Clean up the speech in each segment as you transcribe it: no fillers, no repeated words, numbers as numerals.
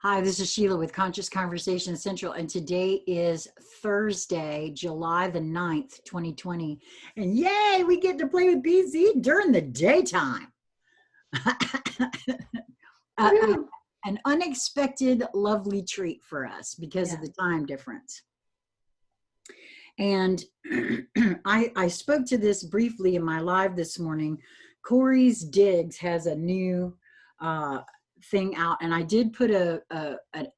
Hi, this is Sheila with Conscious Conversation Central, and today is Thursday, July the 9th, 2020. And yay, we get to play with BZ during the daytime. An unexpected, lovely treat for us because of the time difference. And I spoke to this briefly in my live this morning. Corey's Digs has a new thing out, and I did put a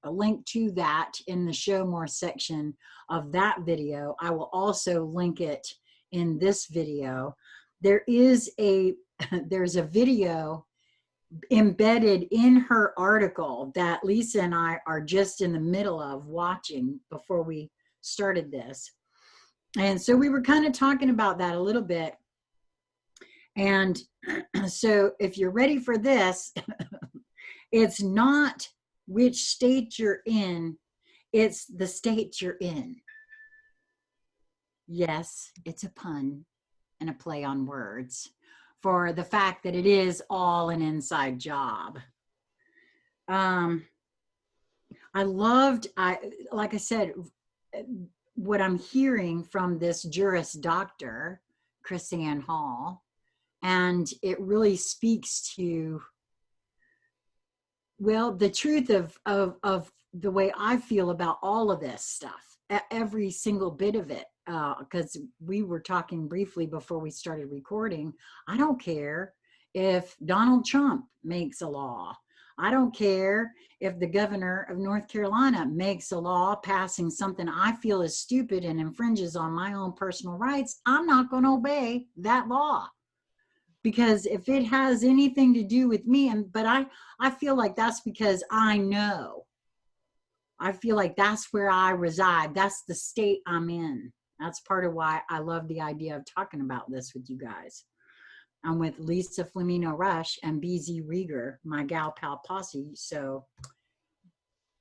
link to that in the show more section of that video. I will also link it in this video. There's a video embedded in her article that Lisa and I are just in the middle of watching before we started this. And so we were kind of talking about that a little bit. And so if you're ready for this, it's not which state you're in, it's the state you're in. Yes, it's a pun and a play on words for the fact that it is all an inside job. Like I said, what I'm hearing from this Juris Doctor, Chris Ann Hall, and it really speaks to, well, the truth of the way I feel about all of this stuff, every single bit of it, because we were talking briefly before we started recording. I don't care if Donald Trump makes a law. I don't care if the governor of North Carolina makes a law passing something I feel is stupid and infringes on my own personal rights. I'm not going to obey that law, because if it has anything to do with me, but I feel like that's because I feel like that's where I reside. That's the state I'm in. That's part of why I love the idea of talking about this with you guys. I'm with Lisa Flameno Rush and BZ Rieger, my gal pal posse. So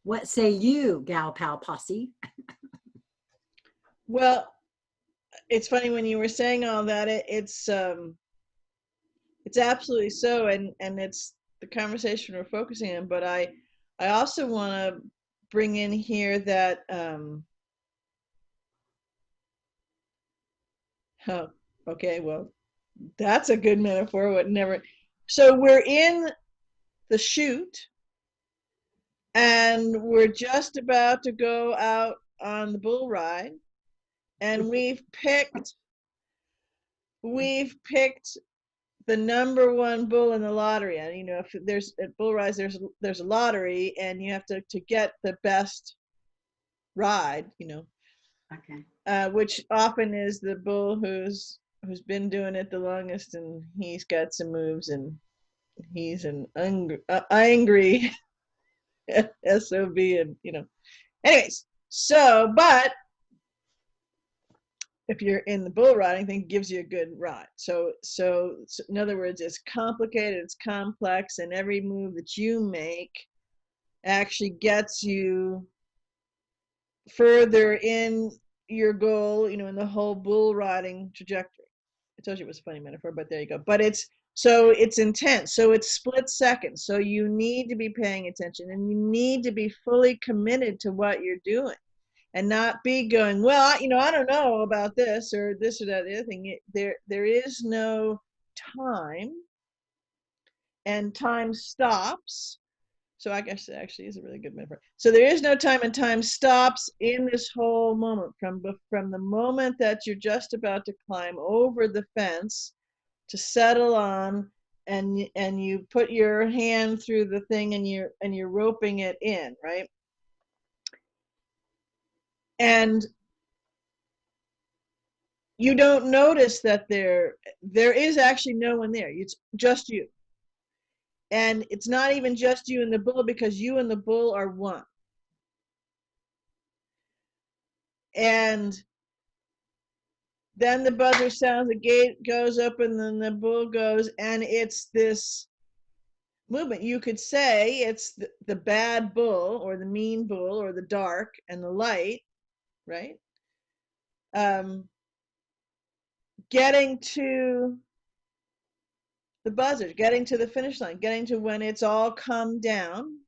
what say you, gal pal posse? Well, it's funny when you were saying all that, it's absolutely so, and it's the conversation we're focusing on. But I also want to bring in here that okay, well, that's a good metaphor. Would never. So we're in the chute, and we're just about to go out on the bull ride, and we've picked the number one bull in the lottery. And if there's at bull rides, there's a lottery, and you have to get the best ride. Okay. Which often is the bull who's been doing it the longest, and he's got some moves, and he's an angry SOB, and anyways. So, but if you're in the bull riding thing, gives you a good ride. So in other words, it's complicated, it's complex, and every move that you make actually gets you further in your goal, in the whole bull riding trajectory. I told you it was a funny metaphor, but there you go. But it's intense. So it's split seconds. So you need to be paying attention, and you need to be fully committed to what you're doing, and not be going, well, I don't know about this or this or that, the other thing. There is no time, and time stops. So I guess it actually is a really good metaphor. So there is no time, and time stops in this whole moment, from the moment that you're just about to climb over the fence to settle on, and you put your hand through the thing, and you're roping it in, right? And you don't notice that there is actually no one there. It's just you. And it's not even just you and the bull, because you and the bull are one. And then the buzzer sounds, the gate goes open, then the bull goes, and it's this movement. You could say it's the bad bull, or the mean bull, or the dark and the light, right? Getting to the buzzer, getting to the finish line, getting to when it's all come down,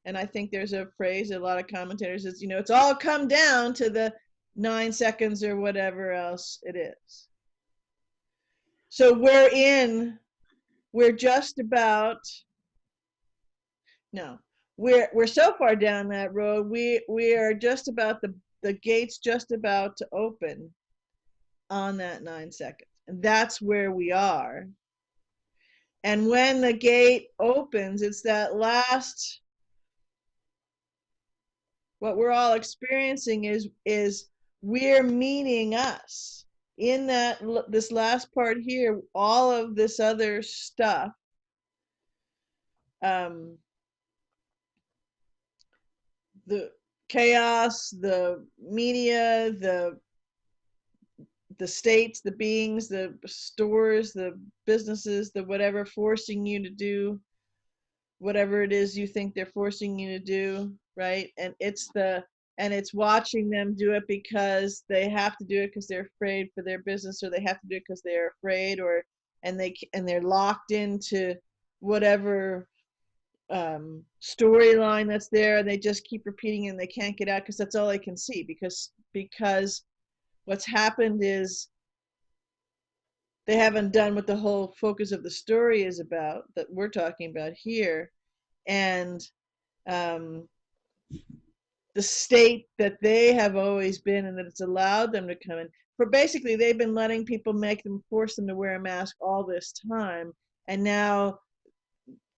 And I think there's a phrase, a lot of commentators, it's, it's all come down to the 9 seconds or whatever else it is. So we're just about, no, we're so far down that road, we are just about, the gate's just about to open on that 9 seconds. And that's where we are. And when the gate opens, it's that last, what we're all experiencing is we're meeting us in that, this last part here. All of this other stuff, the chaos, the media, the states, the beings, the stores, the businesses, the whatever, forcing you to do whatever it is you think they're forcing you to do, right? And it's watching them do it because they have to do it because they're afraid for their business, or they have to do it because they're afraid, or and they're locked into whatever storyline that's there, and they just keep repeating it and they can't get out because that's all they can see, because what's happened is they haven't done what the whole focus of the story is about, that we're talking about here. And the state that they have always been, and that it's allowed them to come in, for basically they've been letting people force them to wear a mask all this time, and now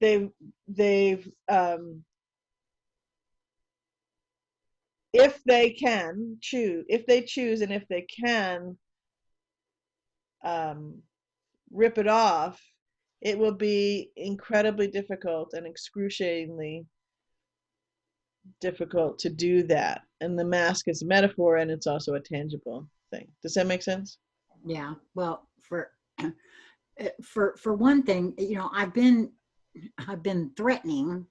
they've if they can choose, if they choose, and if they can rip it off, it will be incredibly difficult and excruciatingly difficult to do that. And the mask is a metaphor, and it's also a tangible thing. Does that make sense? Yeah. Well, for one thing, I've been threatening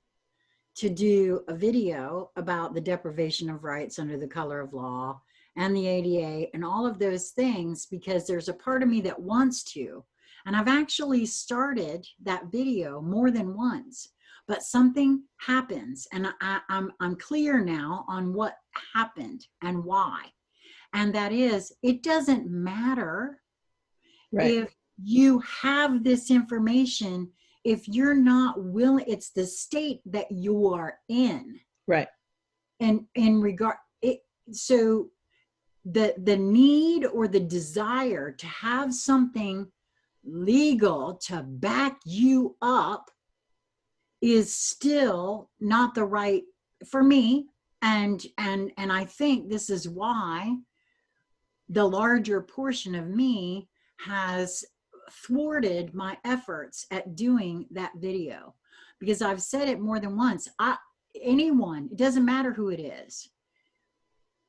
to do a video about the deprivation of rights under the color of law and the ADA and all of those things, because there's a part of me that wants to. And I've actually started that video more than once, but something happens, and I'm clear now on what happened and why. And that is, it doesn't matter Right. if you have this information, if you're not willing. It's the state that you are in. Right. And in regard it, so the need or the desire to have something legal to back you up is still not the right for me. And I think this is why the larger portion of me has thwarted my efforts at doing that video, because I've said it more than once. Anyone, it doesn't matter who it is,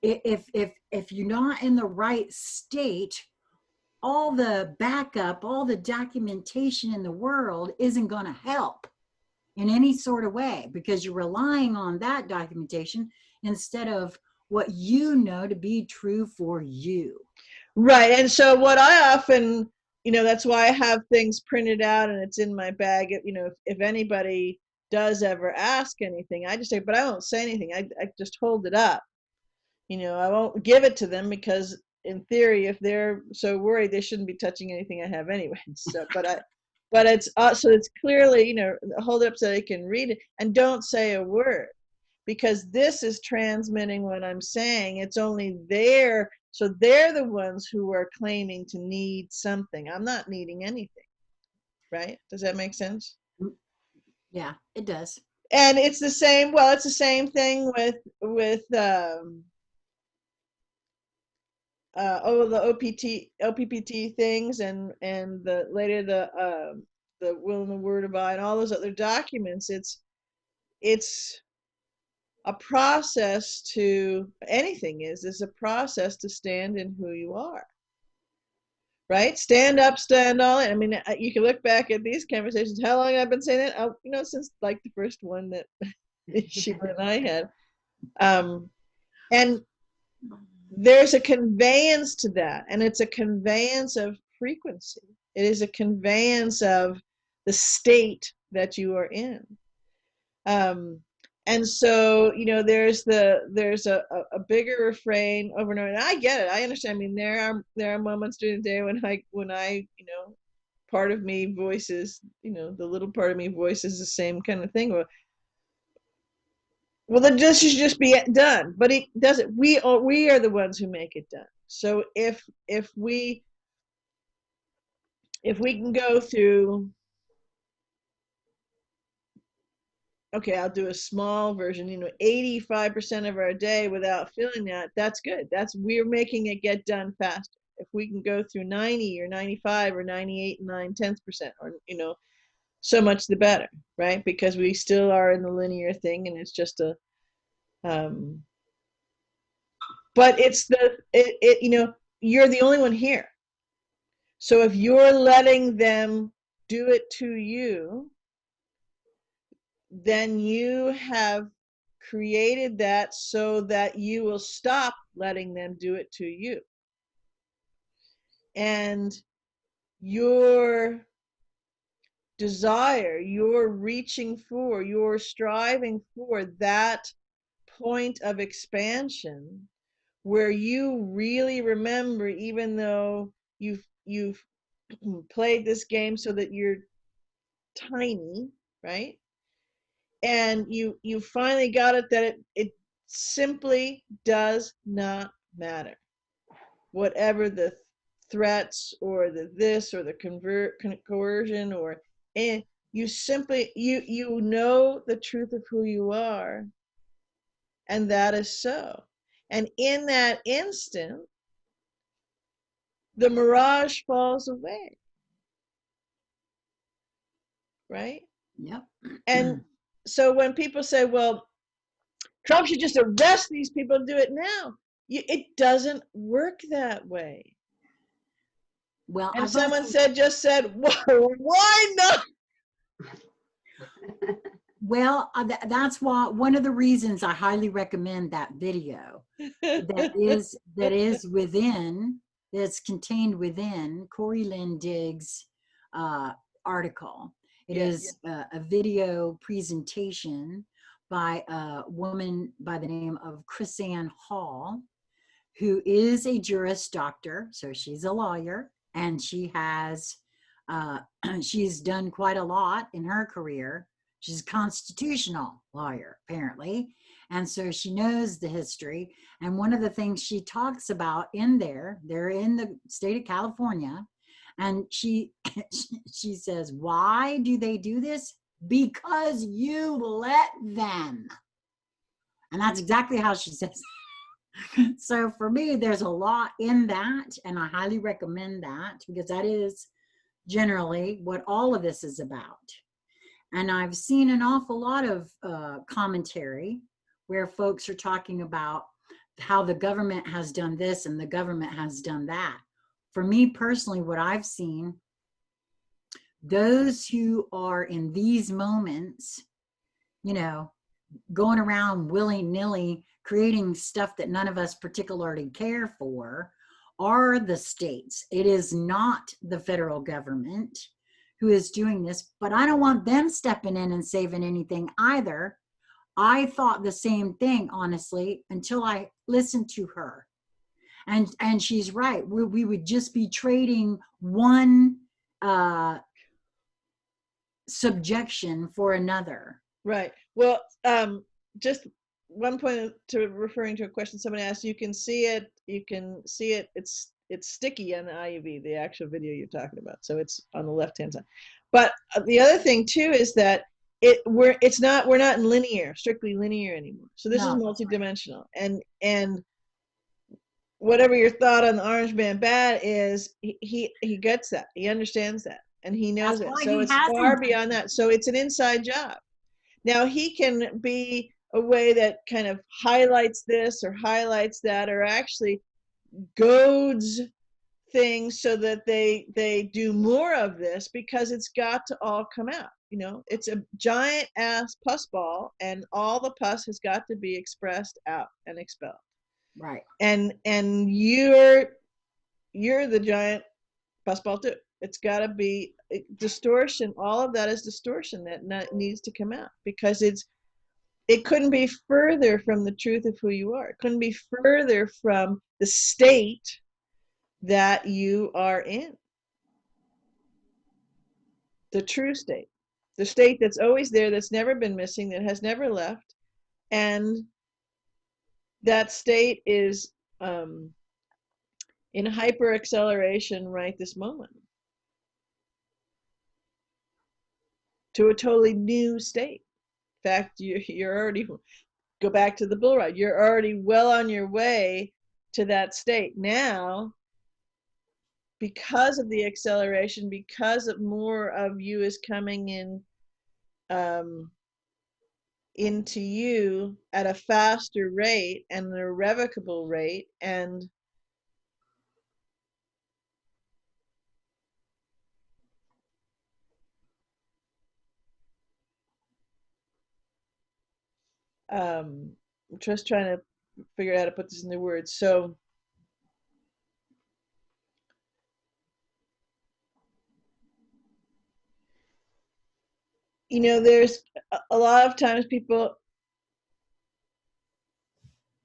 if you're not in the right state, all the backup, all the documentation in the world isn't going to help in any sort of way, because you're relying on that documentation instead of what you know to be true for you. Right. And so what I often, that's why I have things printed out and it's in my bag. If anybody does ever ask anything, I just say, but I won't say anything. I just hold it up. I won't give it to them, because in theory, if they're so worried, they shouldn't be touching anything I have anyway. So, but it's so it's clearly, hold it up so they can read it, and don't say a word, because this is transmitting what I'm saying. It's only there. So they're the ones who are claiming to need something. I'm not needing anything. Right? Does that make sense? Yeah, it does. And it's the same. Well, it's the same thing with the OPPT things, and the later the Will and the Word of I, and all those other documents. It's a process to, anything is a process to stand in who you are. Right? Stand up, stand all in. I mean, you can look back at these conversations. How long I've been saying that? Since like the first one that Sheila and I had. And there's a conveyance to that, and it's a conveyance of frequency. It is a conveyance of the state that you are in. And so, there's a bigger refrain over and over. And I get it. I understand. I mean, there are moments during the day when I part of me voices, the little part of me voices the same kind of thing. Well, then this should just be done, but it doesn't. We are the ones who make it done. So if we can go through, okay, I'll do a small version, 85% of our day without feeling that's good. We're making it get done faster. If we can go through 90 or 95 or 98 and 9/10%, or, so much the better, right? Because we still are in the linear thing, and it's just um, but you're the only one here. So if you're letting them do it to you, then you have created that so that you will stop letting them do it to you. And your desire, you're reaching for, you're striving for that point of expansion where you really remember, even though you've played this game so that you're tiny, right? And you finally got it, that it simply does not matter, whatever the threats or the this or the coercion, or, and you simply know the truth of who you are, and that is so. And in that instant, the mirage falls away, right? Yep. And so when people say, well, Trump should just arrest these people and do it now, it doesn't work that way. Well, And I've someone also just said, well, why not? well that's why one of the reasons I highly recommend that video that is within that's contained within Corey Lynn Diggs' uh, article. It Yeah. is a video presentation by a woman by the name of Chrisanne Hall, who is a Juris Doctor, so she's a lawyer, and uh, she's done quite a lot in her career. She's a constitutional lawyer, apparently, and so she knows the history. And one of the things she talks about in there, they're in the state of California, and she she says, "Why do they do this? Because you let them." And that's exactly how she says it. So for me, there's a lot in that, and I highly recommend that because that is generally what all of this is about. And I've seen an awful lot of commentary where folks are talking about how the government has done this and the government has done that. For me personally, what I've seen, those who are in these moments, you know, going around willy-nilly creating stuff that none of us particularly care for, are the states. It is not the federal government who is doing this, but I don't want them stepping in and saving anything either. I thought the same thing, honestly, until I listened to her. And she's right. We would just be trading one uh, subjection for another. Right. Well, just one point to referring to a question somebody asked. You can see it. You can see it. It's sticky on the IUV, the actual video you're talking about. So it's on the left-hand side. But the other thing too is that we're not in strictly linear anymore. So this is No, multidimensional, and whatever your thought on the orange man bat is, he gets that, he understands that, and he knows that's it. why So he it's hasn't far done beyond that. So it's an inside job. Now he can be a way that kind of highlights this or highlights that, or actually goads things so that they do more of this, because it's got to all come out. It's a giant ass pus ball, and all the pus has got to be expressed out and expelled. right. And you're the giant pus ball too. It's got to be distortion. All of that is distortion that needs to come out, because it couldn't be further from the truth of who you are. It couldn't be further from the state that you are in. The true state. The state that's always there, that's never been missing, that has never left. And that state is in hyper acceleration right this moment to a totally new state. In fact, you're already, go back to the bull ride, you're already well on your way to that state. Now, because of the acceleration, because of more of you is coming in into you at a faster rate and an irrevocable rate, and I'm just trying to figure out how to put this into words. So there's a lot of times people,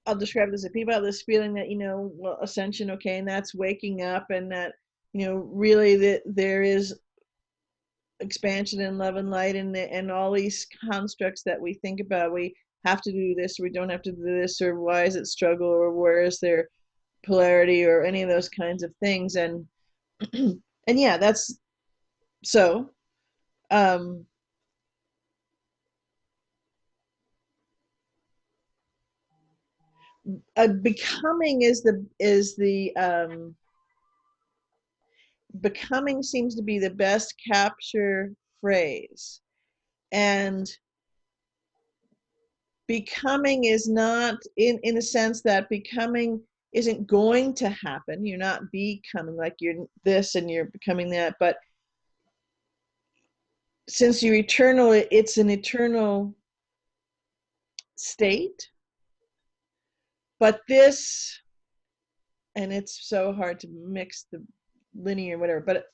I'll describe this as people have this feeling that, well, ascension, okay, and that's waking up, and that, really that there is expansion and love and light, and all these constructs that we think about. We have to do this, or we don't have to do this, or why is it struggle, or where is there polarity, or any of those kinds of things. And and yeah, that's so becoming is the becoming seems to be the best capture phrase. And becoming is not in a sense that becoming isn't going to happen. You're not becoming like you're this and you're becoming that, but since you're eternal, it's an eternal state. But this, and it's so hard to mix the linear whatever, but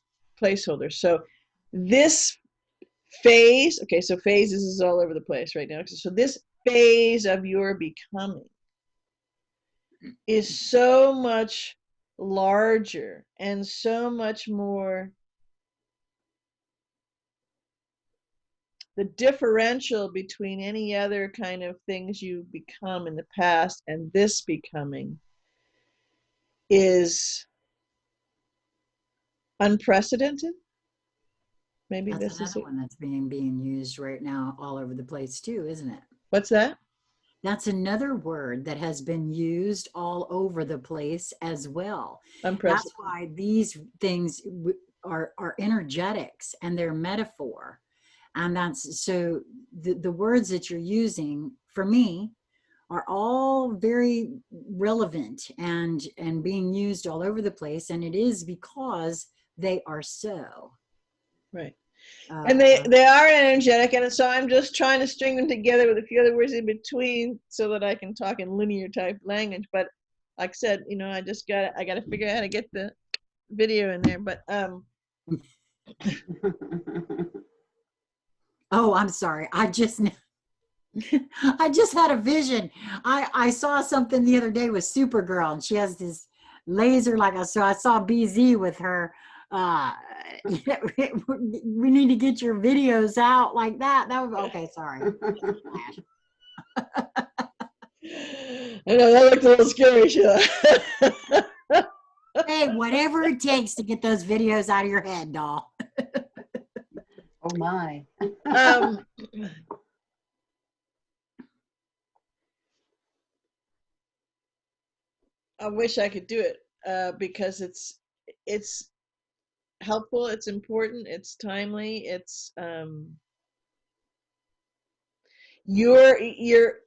placeholder. So this phase, okay, so phases is all over the place right now. So this phase of your becoming is so much larger and so much more, the differential between any other kind of things you become in the past and this becoming is unprecedented. Maybe That's this is another it. one that's being used right now all over the place too, isn't it? What's that? That's another word that has been used all over the place as well. That's Unprecedented. why these things are energetics and they're metaphor. And that's so the words that you're using for me are all very relevant and being used all over the place. And it is because they are so. Right. Uh, And they are energetic, and so I'm just trying to string them together with a few other words in between so that I can talk in linear type language. But like I said, I got to figure out how to get the video in there. But oh, I'm sorry. I just had a vision. I saw something the other day with Supergirl, and she has this laser so I saw BZ with her. We need to get your videos out like that. That was okay. Sorry. I know that looked a little scary, Sheila. Hey, whatever it takes to get those videos out of your head, doll. Oh my. I wish I could do it because it's helpful, it's important, it's timely, it's you're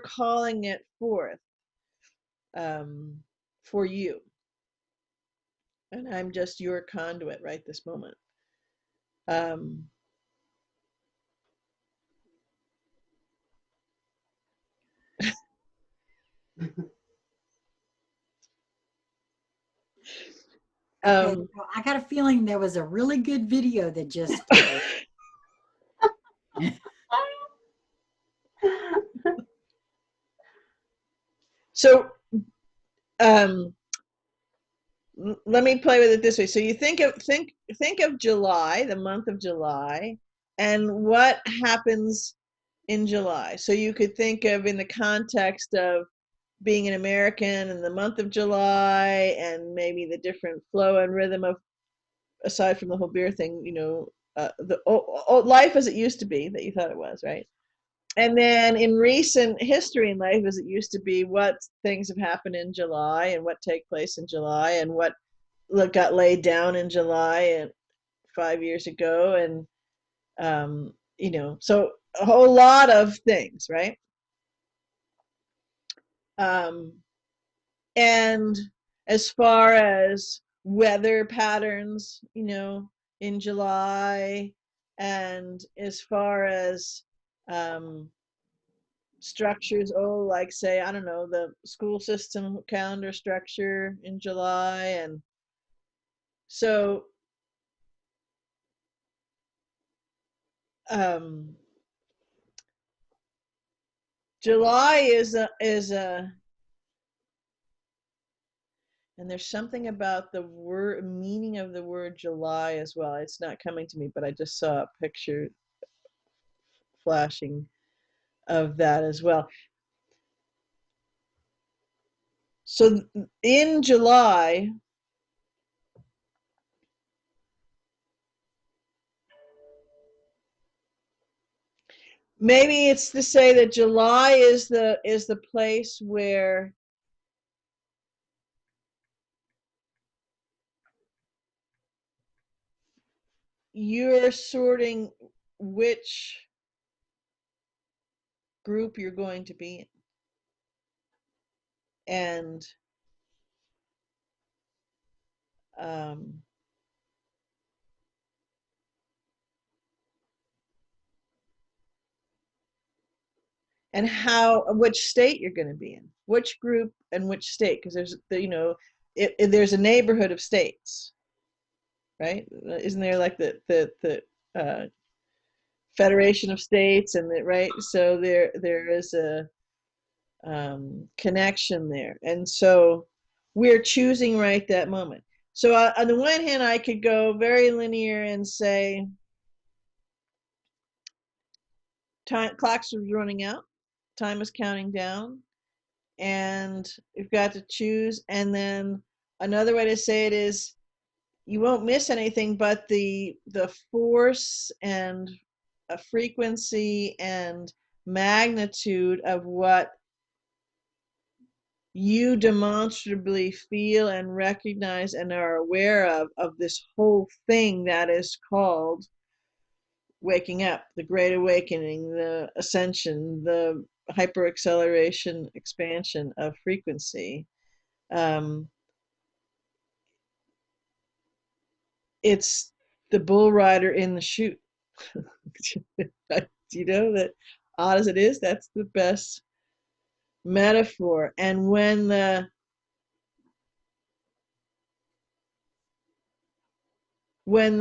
calling it forth for you, and I'm just your conduit right this moment. Okay, so I got a feeling there was a really good video that just played. So let me play with it this way. So you think of July, the month of July, and what happens in July. So you could think of in the context of being an American in the month of July, and maybe the different flow and rhythm of, aside from the whole beer thing, the life as it used to be that you thought it was, right? And then in recent history in life as it used to be, what things have happened in July and what take place in July and what got laid down in July and 5 years ago. And, so a whole lot of things, right? And as far as weather patterns, in July, and as far as structures, like say, I don't know, the school system calendar structure in July. And so July is a and there's something about the word meaning of the word July as well. It's not coming to me, but I just saw a picture flashing of that as well. So in July, maybe it's to say that July is the place where you're sorting which group you're going to be in. And and which state you're going to be in, which group and which state, because there's a neighborhood of states, right? Isn't there like the Federation of States, and right? So there is a connection there, and so we're choosing right that moment. So on the one hand, I could go very linear and say clocks are running out, time is counting down, and you've got to choose. And then another way to say it is you won't miss anything, but the force and a frequency and magnitude of what you demonstrably feel and recognize and are aware of this whole thing that is called waking up, the great awakening, the ascension, the hyperacceleration, expansion of frequency. It's the bull rider in the chute. That, odd as it is, that's the best metaphor. And when the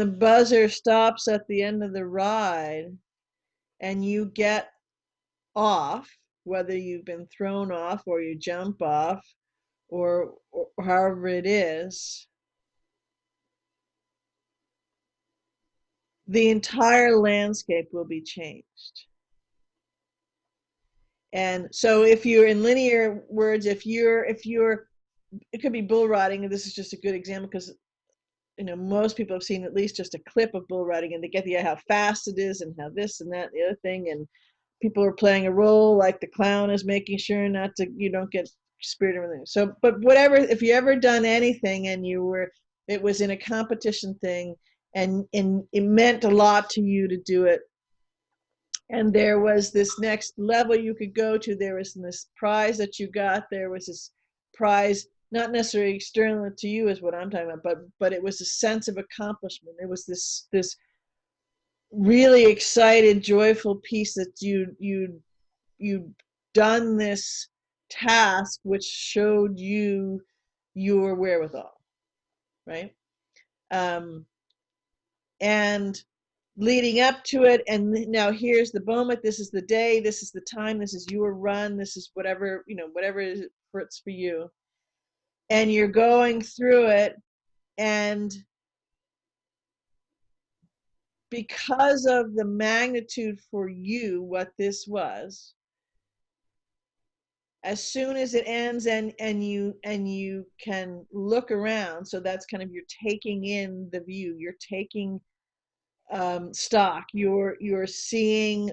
buzzer stops at the end of the ride and you get off, whether you've been thrown off or you jump off or however it is, the entire landscape will be changed. And so if you're in linear words, if you're it could be bull riding, and this is just a good example because most people have seen at least just a clip of bull riding, and they get the idea how fast it is and how this and that and the other thing, and people are playing a role like the clown is making sure not to you don't get spirit or anything. So, but whatever, if you ever done anything and it was in a competition thing, and it meant a lot to you to do it, and there was this next level you could go to, there was this prize that you got, there was this prize not necessarily external to you is what I'm talking about, but it was a sense of accomplishment. It was this really excited, joyful piece that you'd done this task which showed you your wherewithal, right? And leading up to it, and now here's the moment, this is the day, this is the time, this is your run, this is whatever, whatever it is for you, and you're going through it, and because of the magnitude for you, what this was, as soon as it ends and you can look around, so that's kind of, you're taking in the view, you're taking stock, you're seeing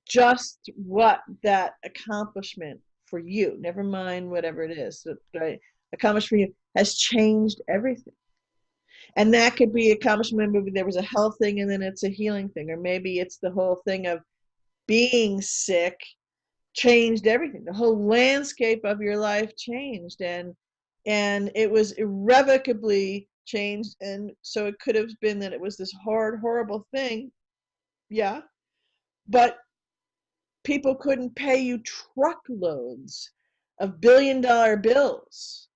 just what that accomplishment for you, never mind whatever it is that right, accomplished for you, has changed everything. And that could be accomplishment, maybe there was a health thing and then it's a healing thing, or maybe it's the whole thing of being sick changed everything, the whole landscape of your life changed, and it was irrevocably changed. And so it could have been that it was this horrible thing, yeah, but people couldn't pay you truckloads of billion-dollar bills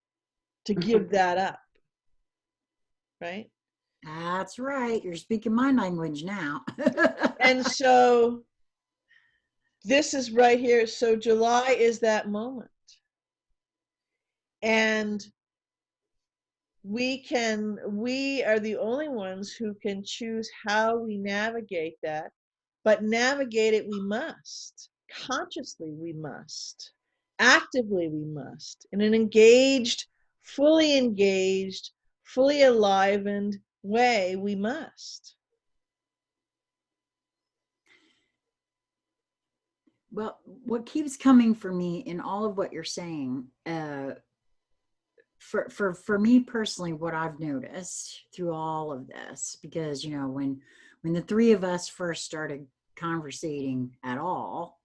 to give that up, right? That's right. You're speaking my language now. And so this is right here. So July is that moment. And we are the only ones who can choose how we navigate that, but navigate it we must. Consciously we must. Actively we must. In an engaged, fully enlivened way, we must. Well, what keeps coming for me in all of what you're saying, for me personally, what I've noticed through all of this, because when the three of us first started conversating at all,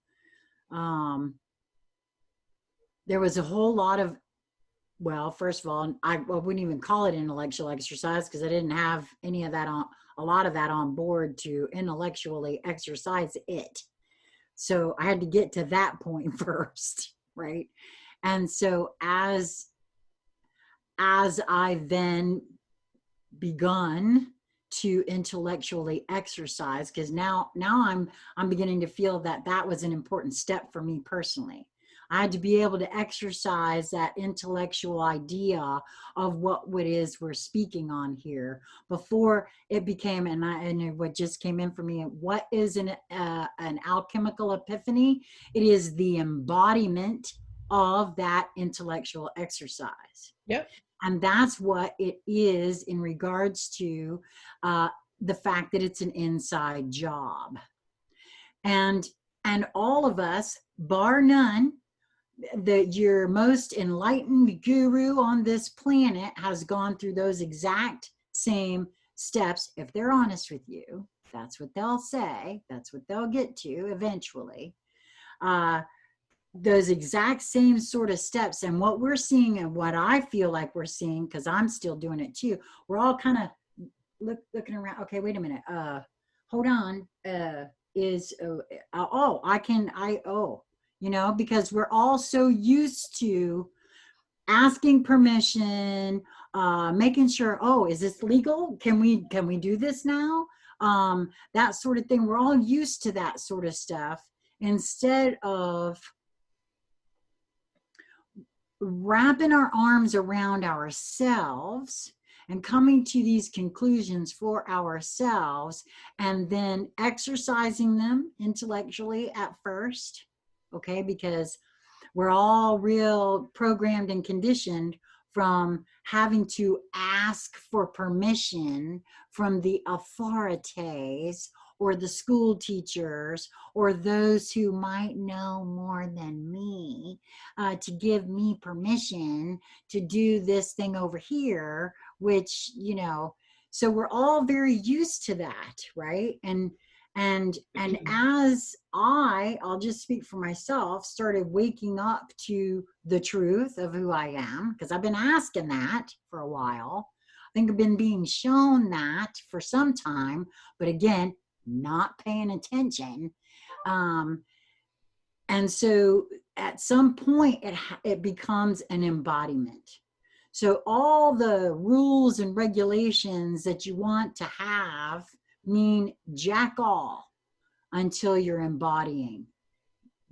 there was a whole lot of, well, first of all, I wouldn't even call it intellectual exercise because I didn't have any of that on, a lot of that on board to intellectually exercise it. So I had to get to that point first, right? And so as I then begun to intellectually exercise, because now I'm beginning to feel that that was an important step for me personally. I had to be able to exercise that intellectual idea of what it is we're speaking on here before it became, and what just came in for me, what is an alchemical epiphany? It is the embodiment of that intellectual exercise. Yep. And that's what it is in regards to the fact that it's an inside job. And all of us, bar none, your most enlightened guru on this planet has gone through those exact same steps. If they're honest with you, that's what they'll say. That's what they'll get to eventually. Those exact same sort of steps. And what we're seeing, and what I feel like we're seeing, because I'm still doing it too, we're all kind of looking around. Okay, wait a minute. Hold on. Because we're all so used to asking permission, making sure, oh, is this legal? Can we do this now? That sort of thing. We're all used to that sort of stuff instead of wrapping our arms around ourselves and coming to these conclusions for ourselves and then exercising them intellectually at first, okay? Because we're all real programmed and conditioned from having to ask for permission from the authorities or the school teachers or those who might know more than me to give me permission to do this thing over here, which, so we're all very used to that, right? And as I'll just speak for myself, started waking up to the truth of who I am, because I've been asking that for a while. I think I've been being shown that for some time, but again, not paying attention. And so at some point it becomes an embodiment. So all the rules and regulations that you want to have mean jack all until you're embodying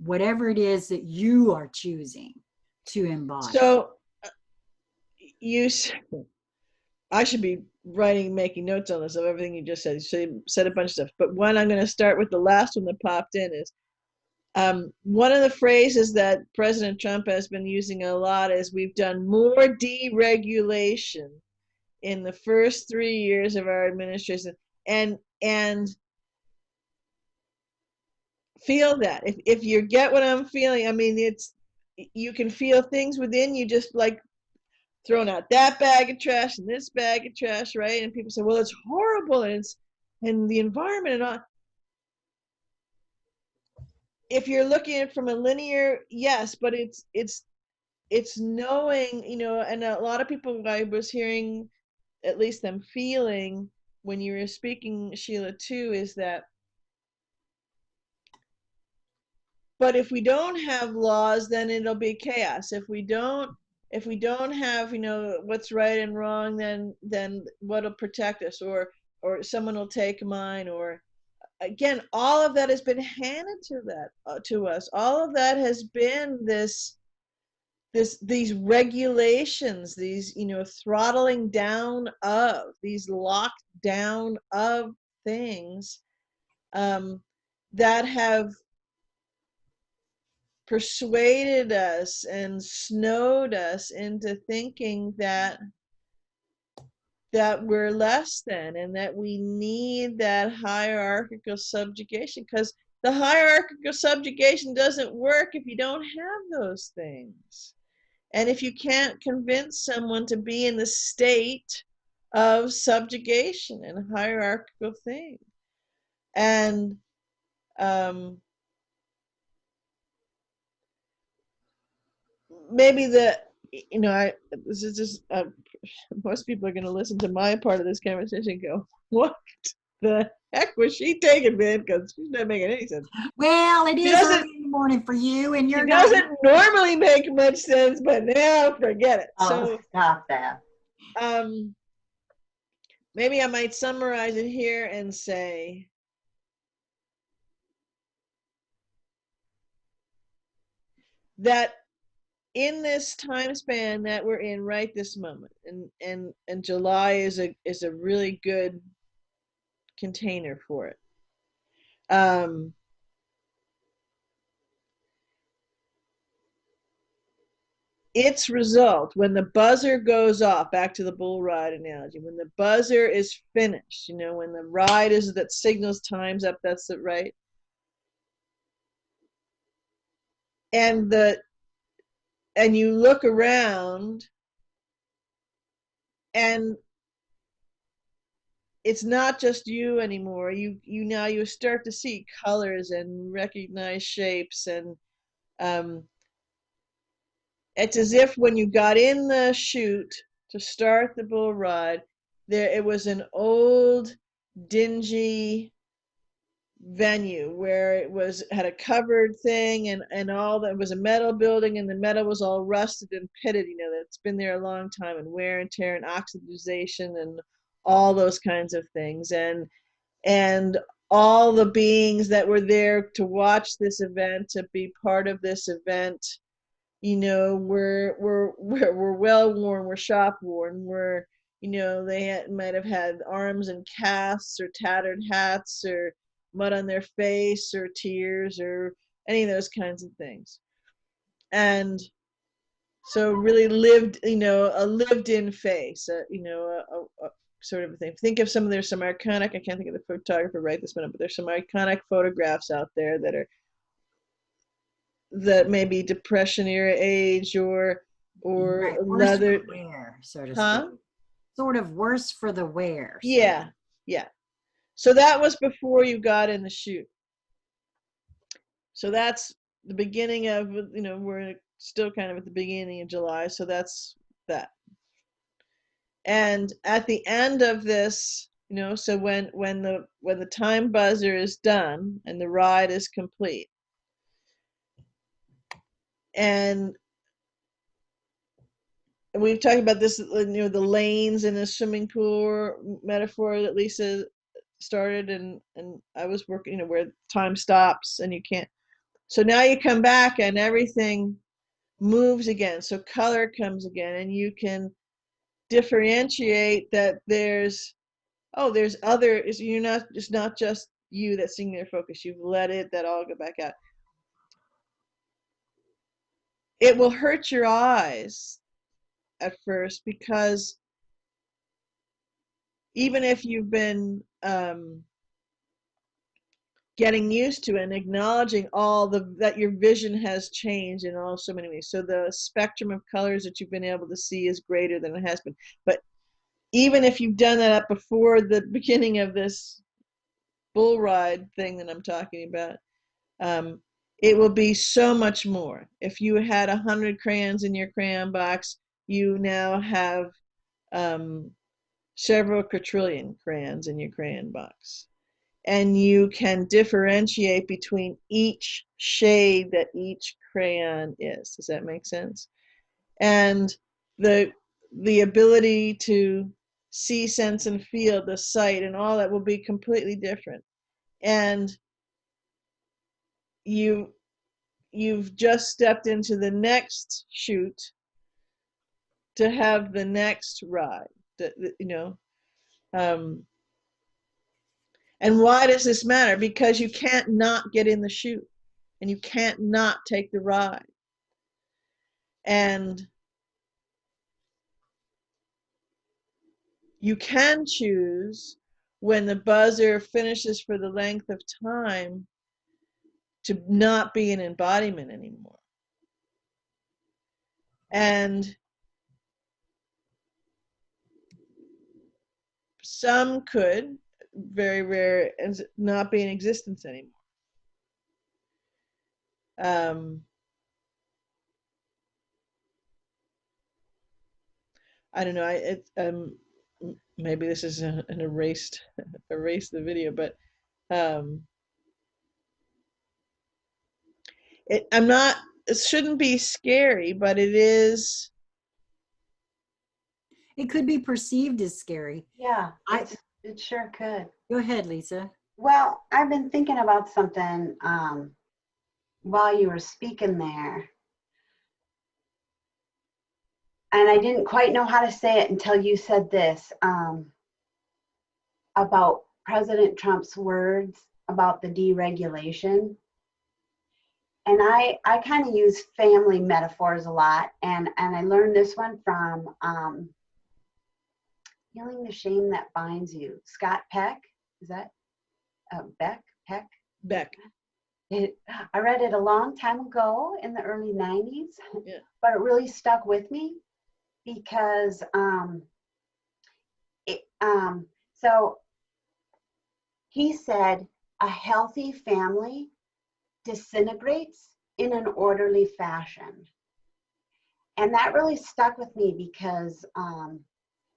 whatever it is that you are choosing to embody. So I should be making notes on this of everything you just said. So you said a bunch of stuff, but one, I'm going to start with the last one that popped in is one of the phrases that President Trump has been using a lot is we've done more deregulation in the first 3 years of our administration, and feel that if you get what I'm feeling, I mean, it's, you can feel things within you just like throwing out that bag of trash and this bag of trash, right? And people say, well, it's horrible and it's and the environment and all. If you're looking at it from a linear, yes, but it's knowing, you know, and a lot of people I was hearing, at least them feeling when you were speaking, Sheila, too, is that, but if we don't have laws, then it'll be chaos. If we don't have, you know, what's right and wrong, then what'll protect us, or someone will take mine, or again, all of that has been handed to us. All of that has been these regulations, these, you know, throttling down of, these locked down of things that have persuaded us and snowed us into thinking that we're less than, and that we need that hierarchical subjugation, because the hierarchical subjugation doesn't work if you don't have those things. And if you can't convince someone to be in the state of subjugation and hierarchical thing. And maybe you know, this is just, most people are going to listen to my part of this conversation and go, what the heck was she taking, man? Because she's not making any sense. Well, it is early in the morning for you, and you're It not. doesn't normally make much sense, but now forget it. Oh, So stop that. maybe I might summarize it here and say, that in this time span that we're in right this moment, and July is a really good container for it. Its result, when the buzzer goes off, back to the bull ride analogy, when the buzzer is finished, you know, when the ride is, that signals time's up, that's it, right? And you look around, and it's not just you anymore. You now you start to see colors and recognize shapes, and it's as if when you got in the chute to start the bull ride, it was an old, dingy venue where it had a covered thing, and all that was a metal building, and the metal was all rusted and pitted, you know, that's been there a long time, and wear and tear and oxidization and all those kinds of things, and all the beings that were there to watch this event, to be part of this event, you know, were well worn, were shop worn, were, you know, they might have had arms and casts or tattered hats or mud on their face or tears or any of those kinds of things. And so really lived, you know, a lived in face, you know, a sort of a thing. Think of there's some iconic, I can't think of the photographer right this minute, but there's some iconic photographs out there that may be Depression era age, or Right, leather, worse for the wear, so to huh? speak. Sort of worse for the wear. So. Yeah, yeah. So that was before you got in the chute. So that's the beginning of, you know, we're still kind of at the beginning of July, so that's that. And at the end of this, you know, so when the time buzzer is done and the ride is complete, and we've talked about this, you know, the lanes in a swimming pool metaphor that Lisa started, and I was working, where time stops and you can't. So now you come back and everything moves again. So color comes again, and you can differentiate that there's other, it's not just you that's seeing their focus. You've let that all go back out. It will hurt your eyes at first, because even if you've been getting used to and acknowledging that your vision has changed in so many ways. So the spectrum of colors that you've been able to see is greater than it has been. But even if you've done that before the beginning of this bull ride thing that I'm talking about, it will be so much more. If you had 100 crayons in your crayon box, you now have several quadrillion crayons in your crayon box. And you can differentiate between each shade that each crayon is. Does that make sense? And the ability to see, sense, and feel, the sight and all that will be completely different. And you've just stepped into the next chute to have the next ride. And why does this matter? Because you can't not get in the chute, and you can't not take the ride. And you can choose, when the buzzer finishes for the length of time, to not be an embodiment anymore. And some could, very rare, not be in existence anymore. I don't know. Maybe this is an erased the video, but it shouldn't be scary, but it is. It could be perceived as scary. Yeah, it sure could. Go ahead, Lisa. Well, I've been thinking about something while you were speaking there. And I didn't quite know how to say it until you said this, about President Trump's words about the deregulation. And I kind of use family metaphors a lot. And I learned this one from Healing the Shame That Binds You. Scott Peck, is that Beck? Beck. I read it a long time ago in the early 90s, yeah. But it really stuck with me because so he said a healthy family disintegrates in an orderly fashion. And that really stuck with me because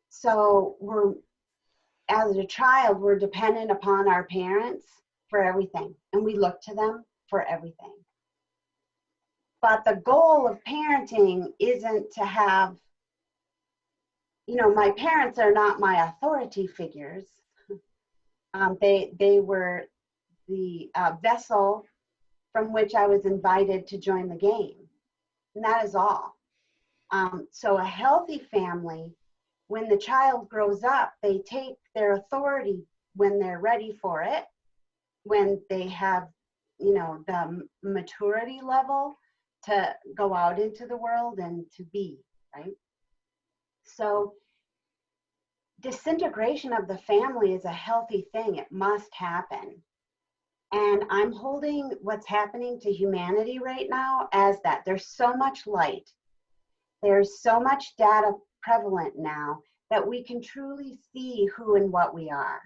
so as a child, we're dependent upon our parents for everything, and we look to them for everything. But the goal of parenting isn't to have, my parents are not my authority figures. They were the vessel from which I was invited to join the game. And that is all. So a healthy family, when the child grows up, they take their authority when they're ready for it, when they have, the maturity level to go out into the world and to be, right? So disintegration of the family is a healthy thing. It must happen. And I'm holding what's happening to humanity right now as that. There's so much light. There's so much data prevalent now that we can truly see who and what we are.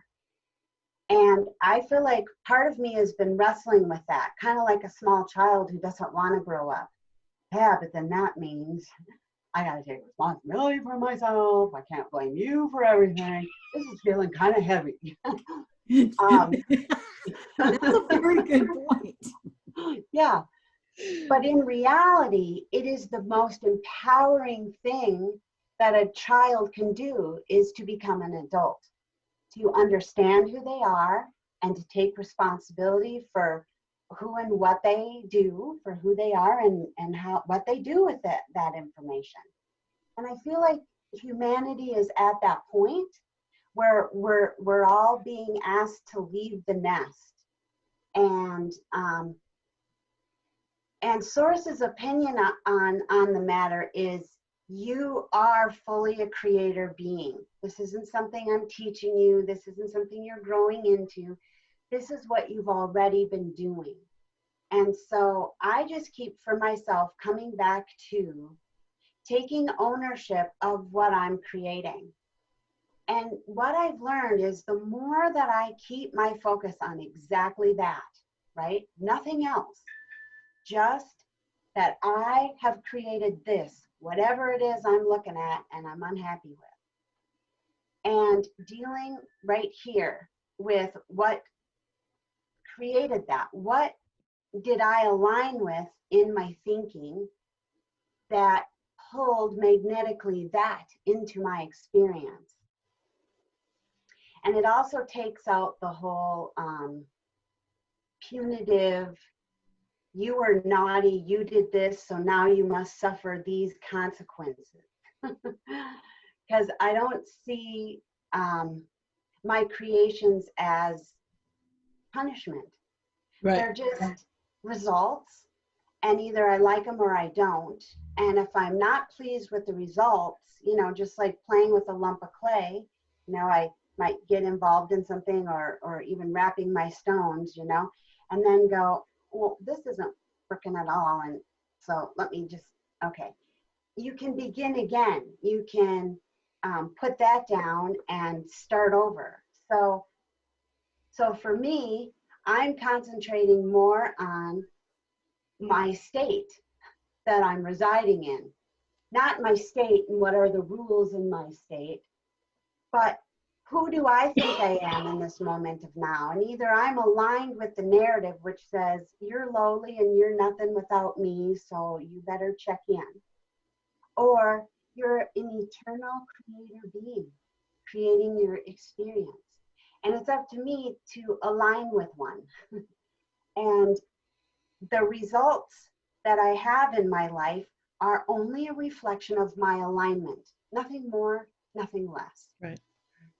And I feel like part of me has been wrestling with that, kind of like a small child who doesn't want to grow up. Yeah, but then that means I got to take responsibility for myself. I can't blame you for everything. This is feeling kind of heavy. That's a very good point. Yeah. But in reality, it is the most empowering thing that a child can do is to become an adult. to understand who they are and to take responsibility for who and what they do, for who they are and how what they do with that information. And I feel like humanity is at that point where we're all being asked to leave the nest. And Source's opinion on the matter is you are fully a creator being. This isn't something I'm teaching you. This isn't something you're growing into. This is what you've already been doing. And so I just keep for myself coming back to taking ownership of what I'm creating. And what I've learned is the more that I keep my focus on exactly that, right? Nothing else, just that I have created this, whatever it is I'm looking at and I'm unhappy with. And dealing right here with what created that. What did I align with in my thinking that pulled magnetically that into my experience? And it also takes out the whole punitive, you were naughty, you did this, so now you must suffer these consequences. Because I don't see my creations as punishment. Right. They're just results, and either I like them or I don't. And if I'm not pleased with the results, you know, just like playing with a lump of clay, you know, I might get involved in something or even wrapping my stones, you know, and then go, well, this isn't working at all. And so let me just, okay. You can begin again. You can put that down and start over. So for me, I'm concentrating more on my state that I'm residing in. Not my state and what are the rules in my state, but who do I think I am in this moment of now? And either I'm aligned with the narrative which says, you're lowly and you're nothing without me, so you better check in. Or you're an eternal creator being, creating your experience. And it's up to me to align with one. And the results that I have in my life are only a reflection of my alignment. Nothing more, nothing less. Right.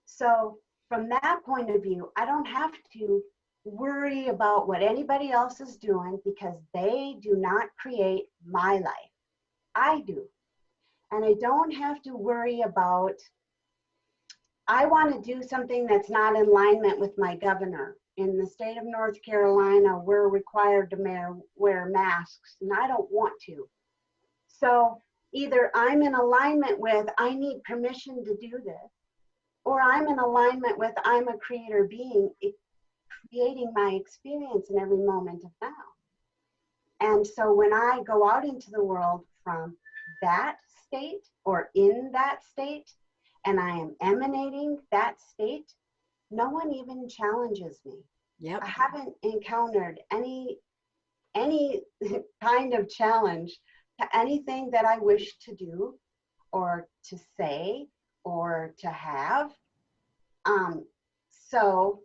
So from that point of view, I don't have to worry about what anybody else is doing because they do not create my life. I do. And I don't have to worry about, I want to do something that's not in alignment with my governor. In the state of North Carolina, we're required to wear masks, and I don't want to. So either I'm in alignment with, I need permission to do this, or I'm in alignment with, I'm a creator being, creating my experience in every moment of now. And so when I go out into the world from that state or in that state, and I am emanating that state, no one even challenges me. Yep. I haven't encountered any kind of challenge to anything that I wish to do or to say or to have. So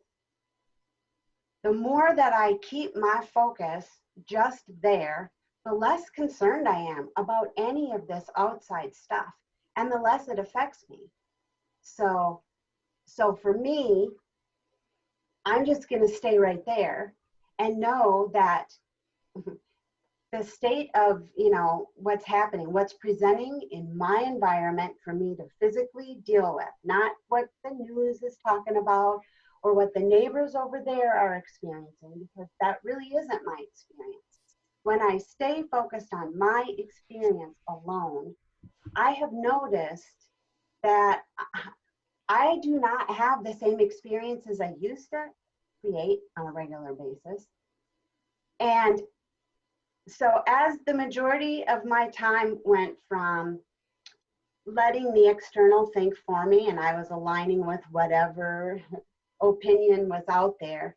the more that I keep my focus just there, the less concerned I am about any of this outside stuff, and the less it affects me. So for me, I'm just going to stay right there and know that the state of, you know, what's happening, what's presenting in my environment for me to physically deal with, not what the news is talking about or what the neighbors over there are experiencing, because that really isn't my experience. When I stay focused on my experience alone, I have noticed that I do not have the same experiences I used to create on a regular basis. And so as the majority of my time went from letting the external think for me, and I was aligning with whatever opinion was out there,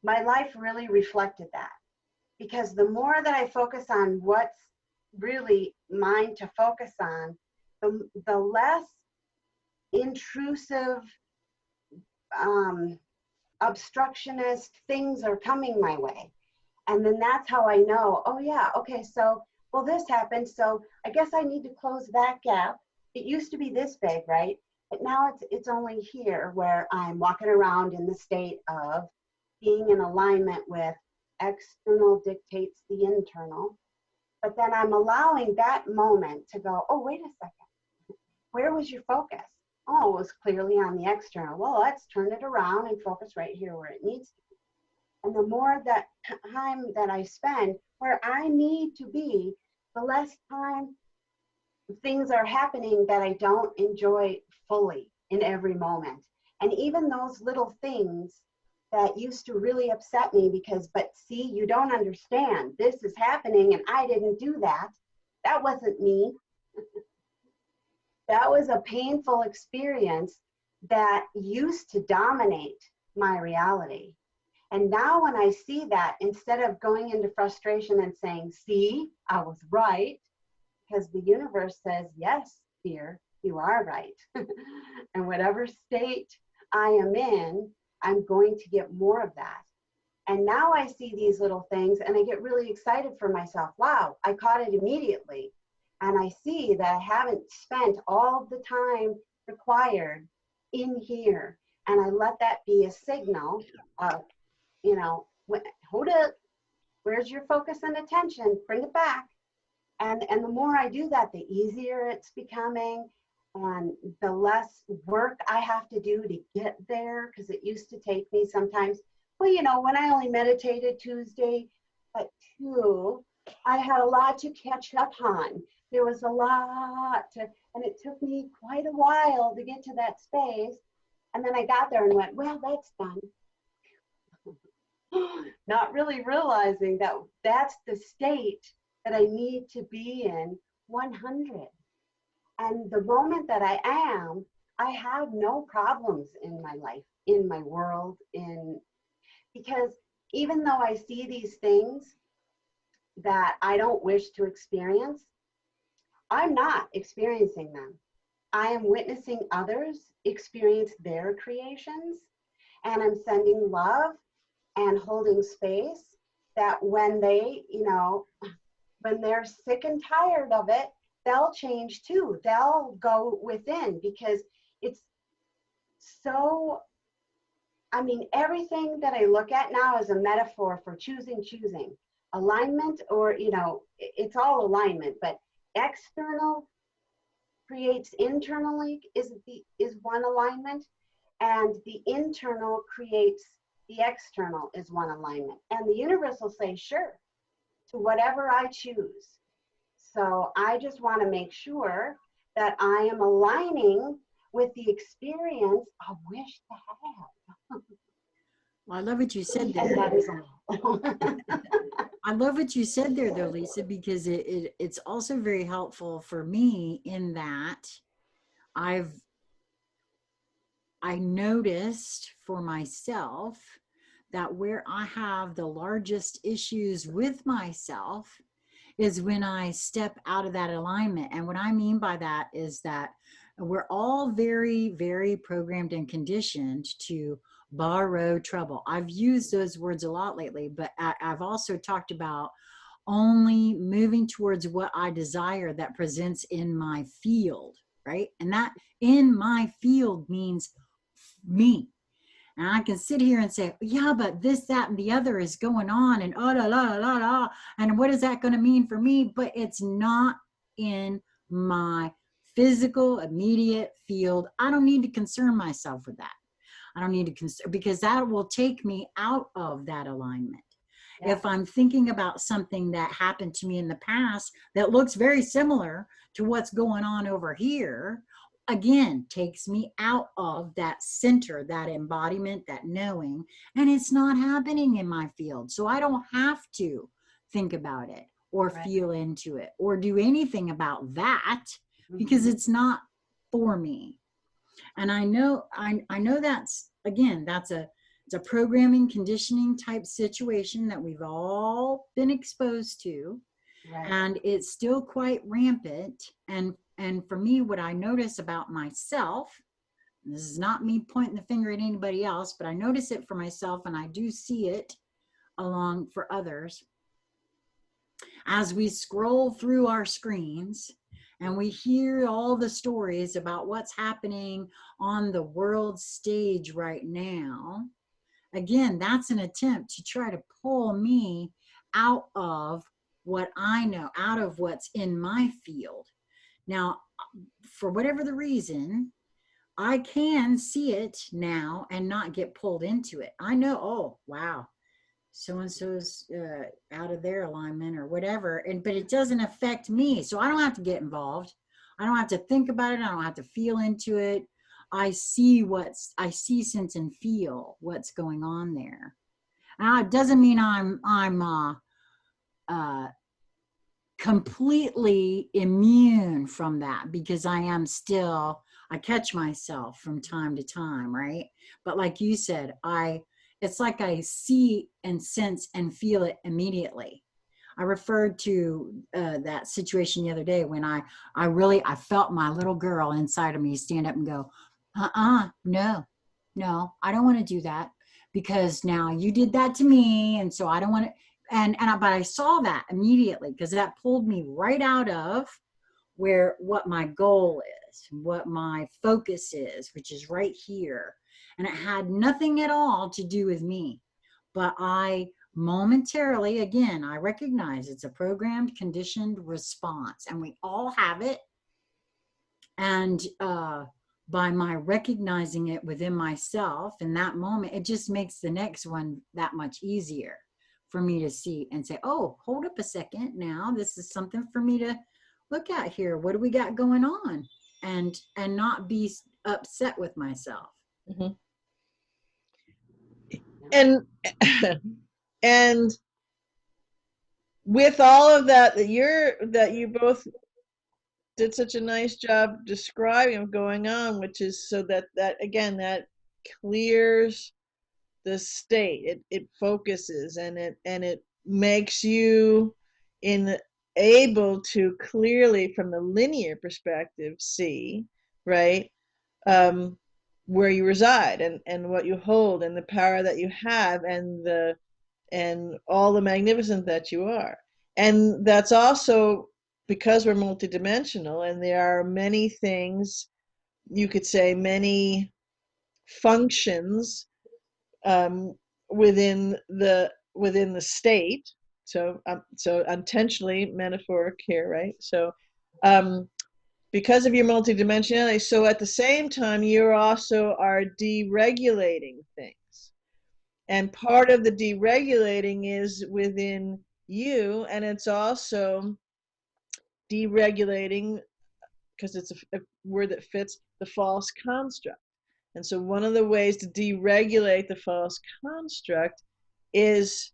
my life really reflected that. Because the more that I focus on what's really mine to focus on, the less intrusive obstructionist things are coming my way. And then that's how I know, oh yeah, okay, so, well, this happened, so I guess I need to close that gap. It used to be this big, right? But now it's only here, where I'm walking around in the state of being in alignment with external dictates the internal. But then I'm allowing that moment to go, oh, wait a second. Where was your focus? Oh, it was clearly on the external. Well, let's turn it around and focus right here where it needs to be. And the more that time that I spend where I need to be, the less time things are happening that I don't enjoy fully in every moment. And even those little things that used to really upset me because, but see, you don't understand. This is happening and I didn't do that. That wasn't me. That was a painful experience that used to dominate my reality. And now when I see that, instead of going into frustration and saying, see, I was right, because the universe says, yes, dear, you are right. And whatever state I am in, I'm going to get more of that. And now I see these little things and I get really excited for myself. Wow, I caught it immediately. And I see that I haven't spent all the time required in here. And I let that be a signal of, you know, hold it. Where's your focus and attention? Bring it back. And the more I do that, the easier it's becoming and the less work I have to do to get there, because it used to take me sometimes, well, you know, when I only meditated Tuesday at 2, I had a lot to catch up on. There was a lot to, and it took me quite a while to get to that space. And then I got there and went, well, that's done. Not really realizing that that's the state that I need to be in 100. And the moment that I am, I have no problems in my life, in my world, because even though I see these things that I don't wish to experience, I'm not experiencing them. I am witnessing others experience their creations, and I'm sending love and holding space that when they, you know, when they're sick and tired of it, they'll change too. They'll go within, because it's so, I mean, everything that I look at now is a metaphor for choosing. Alignment, or, you know, it's all alignment, but external creates internally is one alignment, and the internal creates the external is one alignment. And the universe will say, sure, to whatever I choose. So I just want to make sure that I am aligning with the experience I wish to have. Well, I love what you said there. And that is all. I love what you said there, though, Lisa, because it's also very helpful for me in that I noticed for myself that where I have the largest issues with myself is when I step out of that alignment. And what I mean by that is that we're all very, very programmed and conditioned to borrow trouble. I've used those words a lot lately, but I've also talked about only moving towards what I desire that presents in my field, right? And that in my field means me. And I can sit here and say, yeah, but this, that, and the other is going on, and oh, la, la, la, la, and what is that going to mean for me? But it's not in my physical, immediate field. I don't need to concern myself with that. I don't need to concern, because that will take me out of that alignment. Yeah. If I'm thinking about something that happened to me in the past that looks very similar to what's going on over here, again, takes me out of that center, that embodiment, that knowing, and it's not happening in my field. So I don't have to think about it or feel into it or do anything about that, because it's not for me. And I know that's, again, it's a programming, conditioning type situation that we've all been exposed to. Right. And it's still quite rampant. And for me, what I notice about myself, This is not me pointing the finger at anybody else, but I notice it for myself, and I do see it along for others. As we scroll through our screens and we hear all the stories about what's happening on the world stage right now, again, that's an attempt to try to pull me out of what I know, out of what's in my field. Now, for whatever the reason, I can see it now and not get pulled into it. I know, oh, wow, so and so's out of their alignment or whatever, but it doesn't affect me, so I don't have to get involved. I don't have to think about it. I don't have to feel into it. I see, sense, and feel what's going on there. Now, it doesn't mean I'm completely immune from that, because I catch myself from time to time, right? But like you said, it's like I see and sense and feel it immediately. I referred to that situation the other day when I felt my little girl inside of me stand up and go, no, I don't want to do that, because now you did that to me, and so I don't want to. But I saw that immediately, because that pulled me right out of what my goal is, what my focus is, which is right here. And it had nothing at all to do with me. But I momentarily, again, I recognize it's a programmed, conditioned response, and we all have it. And by my recognizing it within myself in that moment, it just makes the next one that much easier for me to see and say, oh, hold up a second. Now this is something for me to look at here. What do we got going on? And not be upset with myself. Mm-hmm. And and with all of that you both did such a nice job describing going on, which is so that again, that clears the state. It focuses, and it makes you able to clearly, from the linear perspective, see, right, where you reside, and what you hold, and the power that you have, and all the magnificence that you are. And that's also because we're multidimensional, and there are many things, you could say many functions within the state. So intentionally metaphoric here, right? So because of your multidimensionality, so at the same time you also are deregulating things, and part of the deregulating is within you, and it's also deregulating, because it's a word that fits, the false construct. And so one of the ways to deregulate the false construct is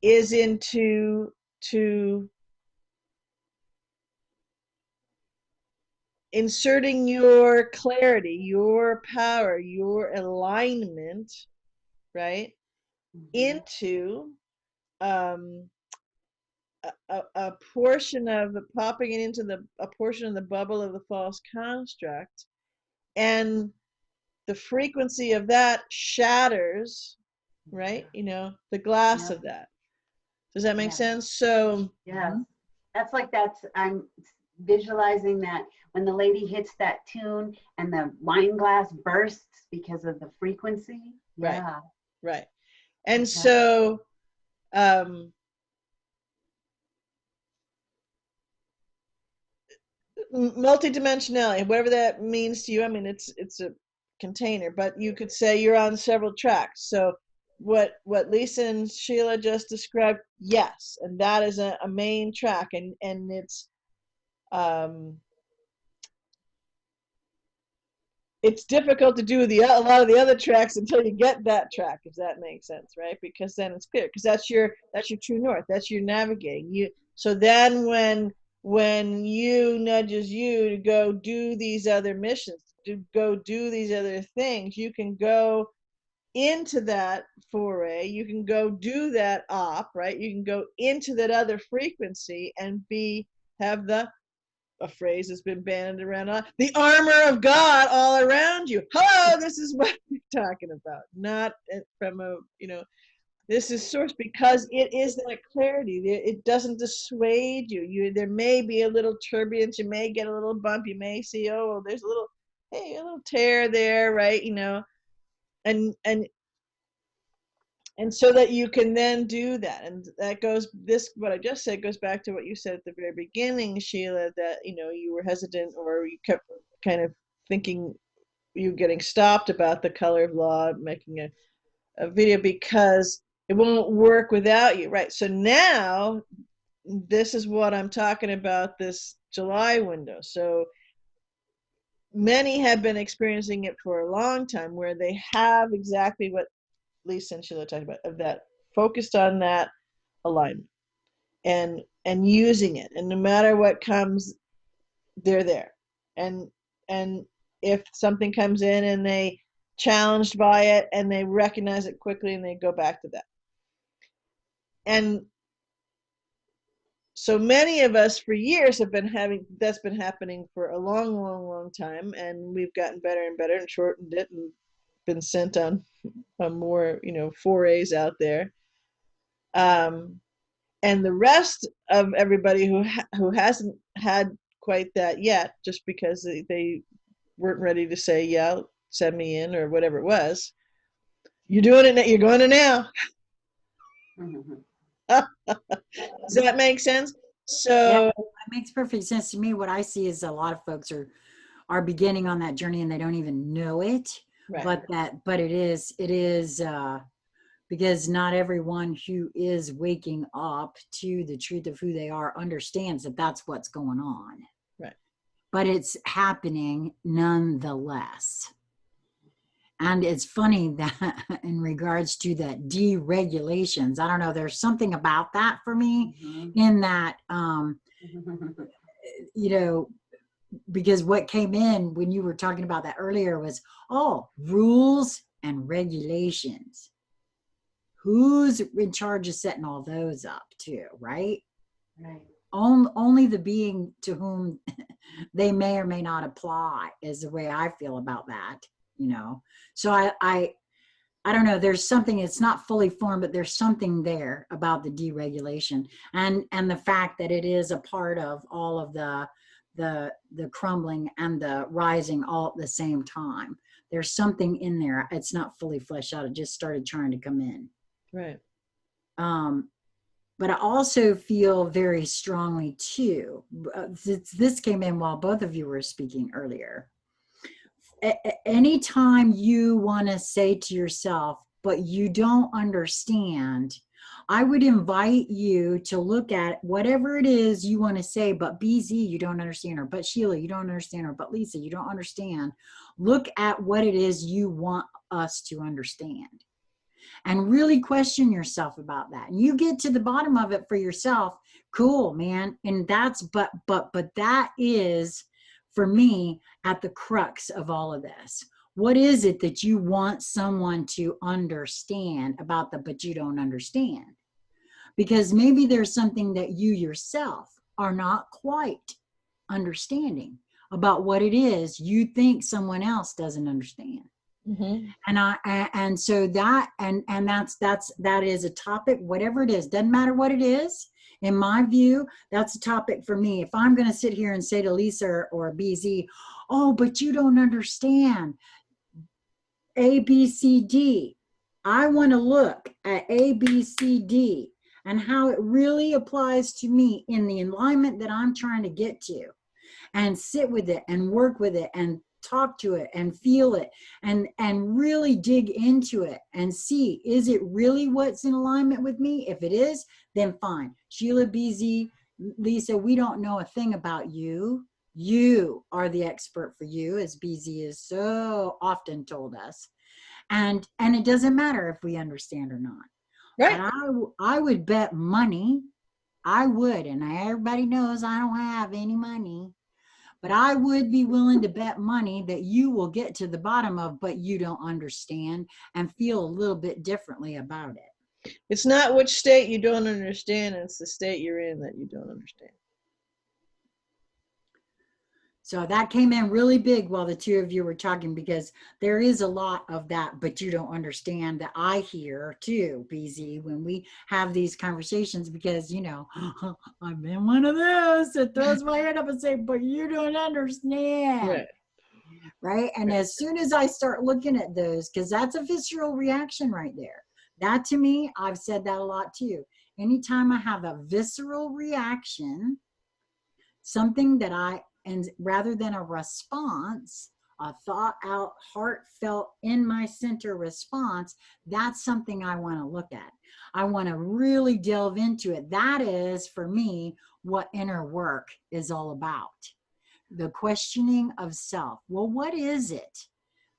into inserting your clarity, your power, your alignment, right, into a portion of popping it into a portion of the bubble of the false construct, and the frequency of that shatters, right, the glass of that. Does that make sense? So yes, I'm visualizing that when the lady hits that tune and the wine glass bursts because of the frequency. Yeah. Right. And so multidimensionality, whatever that means to you, I mean, it's a container, but you could say you're on several tracks. So what Lisa and Sheila just described, yes, and that is a main track, and it's difficult to do a lot of the other tracks until you get that track, if that makes sense, right? Because then it's clear, because that's your true north, that's your navigating. So then when you nudges you to go do these other missions, to go do these other things, you can go into that foray, you can go do that op, right? You can go into that other frequency and have the a phrase that's been bandied around. The armor of God all around you. Hello, this is what we're talking about. Not from a, this is source, because it is that clarity. It doesn't dissuade you. There may be a little turbulence. You may get a little bump. You may see, oh, there's a little tear there, right? And so that you can then do that. And that what I just said goes back to what you said at the very beginning, Sheila, that, you were hesitant, or you kept kind of thinking you were getting stopped about the color of law, making a video, because it won't work without you. Right. So now this is what I'm talking about, this July window. So many have been experiencing it for a long time, where they have exactly what Lisa and Sheila talked about, of that, focused on that alignment and using it, and no matter what comes, they're there. And if something comes in and they challenged by it, and they recognize it quickly, and they go back to that. And so many of us for years have been that's been happening for a long time, and we've gotten better and better and shortened it and been sent on more forays out there, and the rest of everybody who hasn't had quite that yet, just because they weren't ready to say, yeah, send me in, or whatever it was, you're doing it, you're going to now. Does that make sense? So yeah, it makes perfect sense to me. What I see is a lot of folks are beginning on that journey, and they don't even know it. right. But it is because not everyone who is waking up to the truth of who they are understands that that's what's going on. Right. But it's happening nonetheless. And it's funny that in regards to that deregulations, I don't know, there's something about that for me, in that, because what came in when you were talking about that earlier was, rules and regulations. Who's in charge of setting all those up too, right? Right. Only the being to whom they may or may not apply is the way I feel about that, So I don't know, there's something, it's not fully formed, but there's something there about the deregulation and the fact that it is a part of all of the crumbling and the rising all at the same time. There's something in there. It's not fully fleshed out. It just started trying to come in. Right. But I also feel very strongly too, this came in while both of you were speaking earlier. Anytime you want to say to yourself, but you don't understand, I would invite you to look at whatever it is you want to say, but BZ, you don't understand, or but Sheila, you don't understand, or but Lisa, you don't understand. Look at what it is you want us to understand. And really question yourself about that. And you get to the bottom of it for yourself. Cool, man. And that's, but that is, for me, at the crux of all of this. What is it that you want someone to understand about but you don't understand? Because maybe there's something that you yourself are not quite understanding about what it is you think someone else doesn't understand. Mm-hmm. And so that that is a topic, whatever it is, doesn't matter what it is. In my view, that's a topic for me. If I'm going to sit here and say to Lisa or BZ, but you don't understand A, B, C, D. I want to look at A, B, C, D and how it really applies to me in the alignment that I'm trying to get to, and sit with it and work with it and talk to it and feel it and really dig into it and see, is it really what's in alignment with me? If it is, then fine. Sheila, BZ, Lisa, we don't know a thing about you. You are the expert for you, as BZ has so often told us. And it doesn't matter if we understand or not. Right. But I would bet money, I would, and everybody knows I don't have any money, but I would be willing to bet money that you will get to the bottom of, but you don't understand, and feel a little bit differently about it. It's not which state you don't understand, it's the state you're in that you don't understand. So that came in really big while the two of you were talking, because there is a lot of that, but you don't understand, that I hear too, BZ, when we have these conversations, because, you know, I've been one of those that throws my head up and say, but you don't understand. Right. And as soon as I start looking at those, because that's a visceral reaction right there. That to me, I've said that a lot too. Anytime I have a visceral reaction, something that and rather than a response, a thought out, heartfelt, in my center response, that's something I want to look at. I want to really delve into it. That is, for me, what inner work is all about. The questioning of self. Well, what is it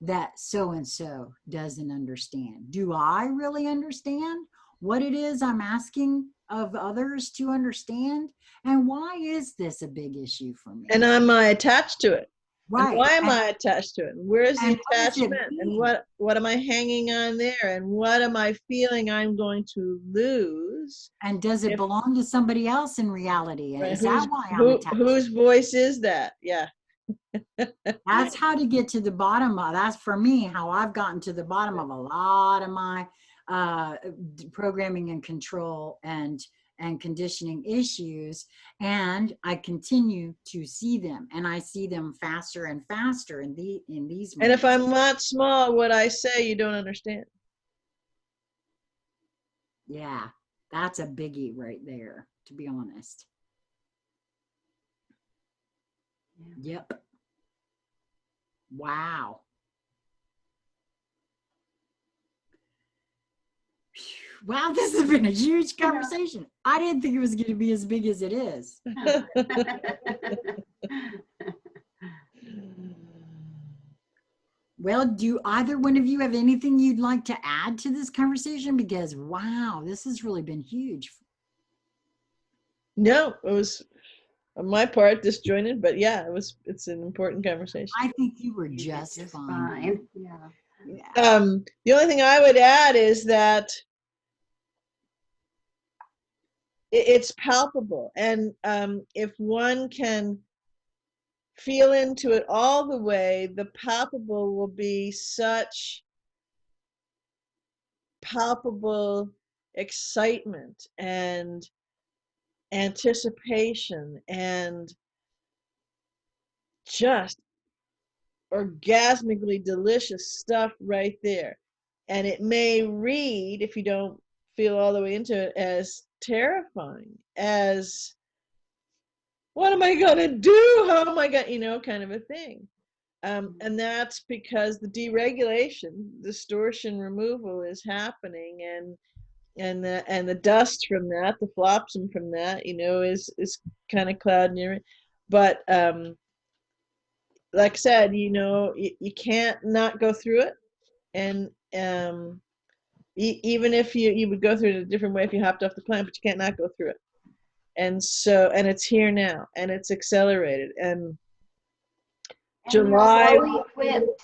that so and so doesn't understand? Do I really understand what it is I'm asking of others to understand? And why is this a big issue for me? And am I attached to it? Right. And why am I attached to it? Where's the attachment? And what am I hanging on there? And what am I feeling I'm going to lose? And does it belong to somebody else in reality? And Right, is that why I'm attached? whose voice is that? Yeah. That's how to get to the bottom of, that's for me, how I've gotten to the bottom of a lot of my programming and control and conditioning issues. And I continue to see them, and I see them faster and faster in these moments. And if I'm not small, what I say, you don't understand. Yeah, that's a biggie right there, to be honest. Yep. Wow. Wow, this has been a huge conversation. I didn't think it was going to be as big as it is. Well, do either one of you have anything you'd like to add to this conversation? Because, wow, this has really been huge. No, it was on my part disjointed, but yeah, it's an important conversation. I think you were just fine. Yeah. The only thing I would add is that it's palpable, and if one can feel into it all the way, the palpable will be such palpable excitement and anticipation and just orgasmically delicious stuff right there. And it may read, if you don't feel all the way into it, as terrifying, as what am I going to do? How am I going, kind of a thing. And that's because the deregulation, distortion removal is happening, and the dust from that, the flopsum from that, is kind of clouding your. But like I said, you can't not go through it, and even if you would go through it a different way if you hopped off the plane, but you can't not go through it. And it's here now, and it's accelerated, and July. You're well equipped,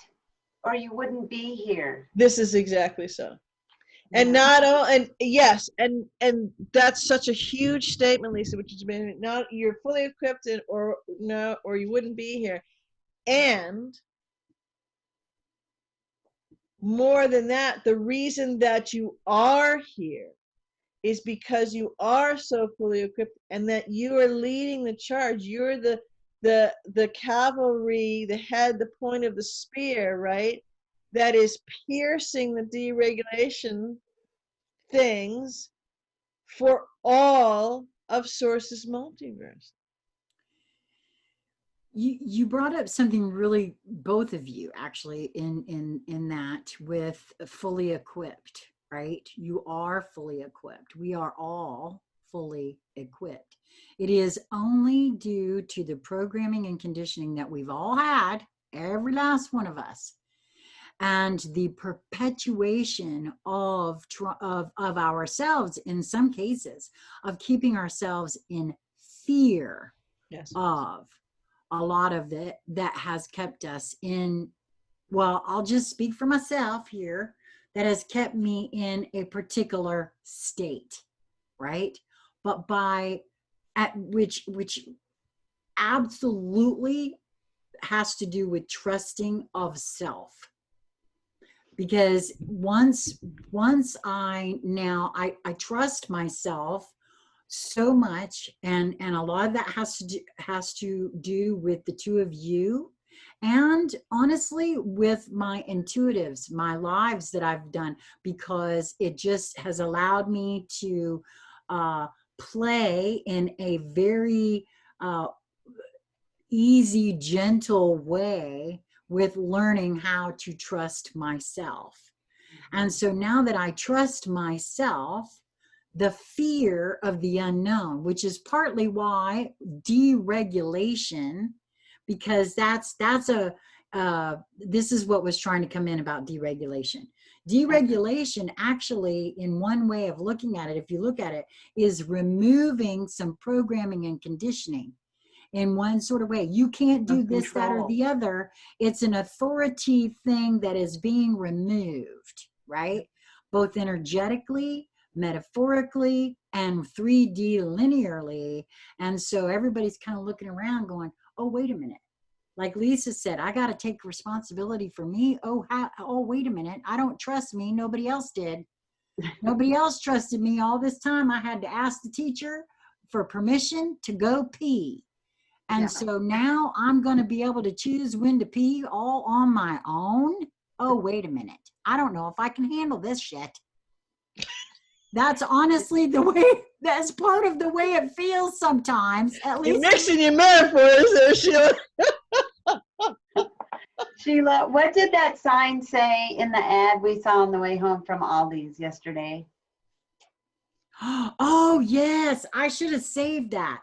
or you wouldn't be here. This is exactly so. And not all, and yes, and that's such a huge statement, Lisa, which has been not you're fully equipped, or you wouldn't be here. And more than that, the reason that you are here is because you are so fully equipped, and that you are leading the charge. You're the cavalry, the head, the point of the spear, right? That is piercing the deregulation things for all of Source's multiverse. You brought up something really, both of you actually, in that, with fully equipped, right? You are fully equipped. We are all fully equipped. It is only due to the programming and conditioning that we've all had, every last one of us, and the perpetuation of ourselves, in some cases, of keeping ourselves in fear. Yes. Of a lot of it that has kept us in, well, I'll just speak for myself here, that has kept me in a particular state, right? But which absolutely has to do with trusting of self. Because once I trust myself so much, and a lot of that has to do with the two of you, and honestly with my intuitives, my lives that I've done, because it just has allowed me to play in a very easy, gentle way with learning how to trust myself. And so now that I trust myself, the fear of the unknown, which is partly why deregulation, because that's a this is what was trying to come in about deregulation. Deregulation actually, in one way of looking at it, if you look at it, is removing some programming and conditioning in one sort of way. You can't do this, that, or the other. It's an authority thing that is being removed, right? Both energetically, metaphorically, and 3D linearly. And so everybody's kind of looking around going, oh, wait a minute. Like Lisa said, I got to take responsibility for me. Oh, wait a minute. I don't trust me. Nobody else did. Nobody else trusted me all this time. I had to ask the teacher for permission to go pee. And so now I'm going to be able to choose when to pee all on my own. Oh, wait a minute. I don't know if I can handle this shit. That's honestly the way, that's part of the way it feels sometimes. At least you're mixing your metaphors there, Sheila. Sheila, what did that sign say in the ad we saw on the way home from Aldi's yesterday? Oh, yes. I should have saved that.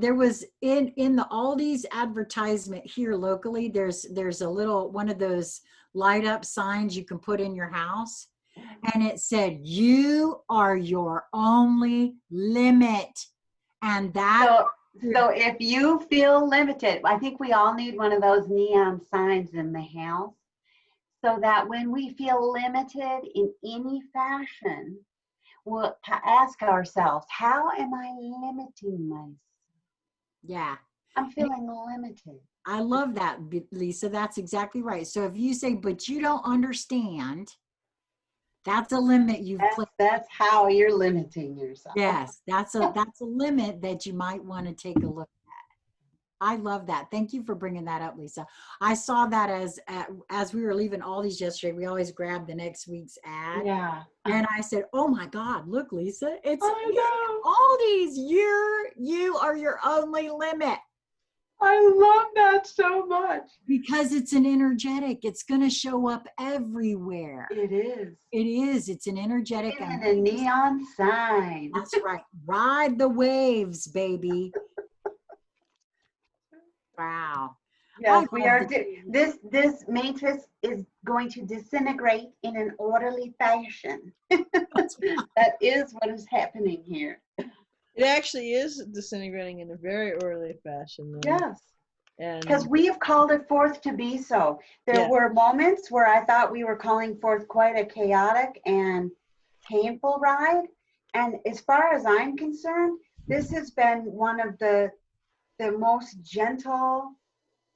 There was in the Aldi's advertisement here locally, there's a little one of those light up signs you can put in your house, and it said, "You are your only limit." And that so if you feel limited, I think we all need one of those neon signs in the house, so that when we feel limited in any fashion, we'll ask ourselves, how am I limiting myself? Yeah. I'm feeling limited. I love that, Lisa. That's exactly right. So if you say, but you don't understand, that's a limit you've placed. That's how you're limiting yourself. Yes, that's a limit that you might want to take a look at. I love that. Thank you for bringing that up, Lisa. I saw that as we were leaving Aldi's yesterday. We always grab the next week's ad. Yeah. And I said, "Oh my God, look, Lisa, it's Aldi's. You are your only limit." I love that so much. Because it's an energetic. It's going to show up everywhere. It is. It is. It's an energetic. And a neon sign. That's right. Ride the waves, baby. Wow. Yes, we are. This matrix is going to disintegrate in an orderly fashion. That is what is happening here. It actually is disintegrating in a very orderly fashion. Though. Yes. And because we have called it forth to be so. There were moments where I thought we were calling forth quite a chaotic and painful ride. And as far as I'm concerned, this has been one of the most gentle.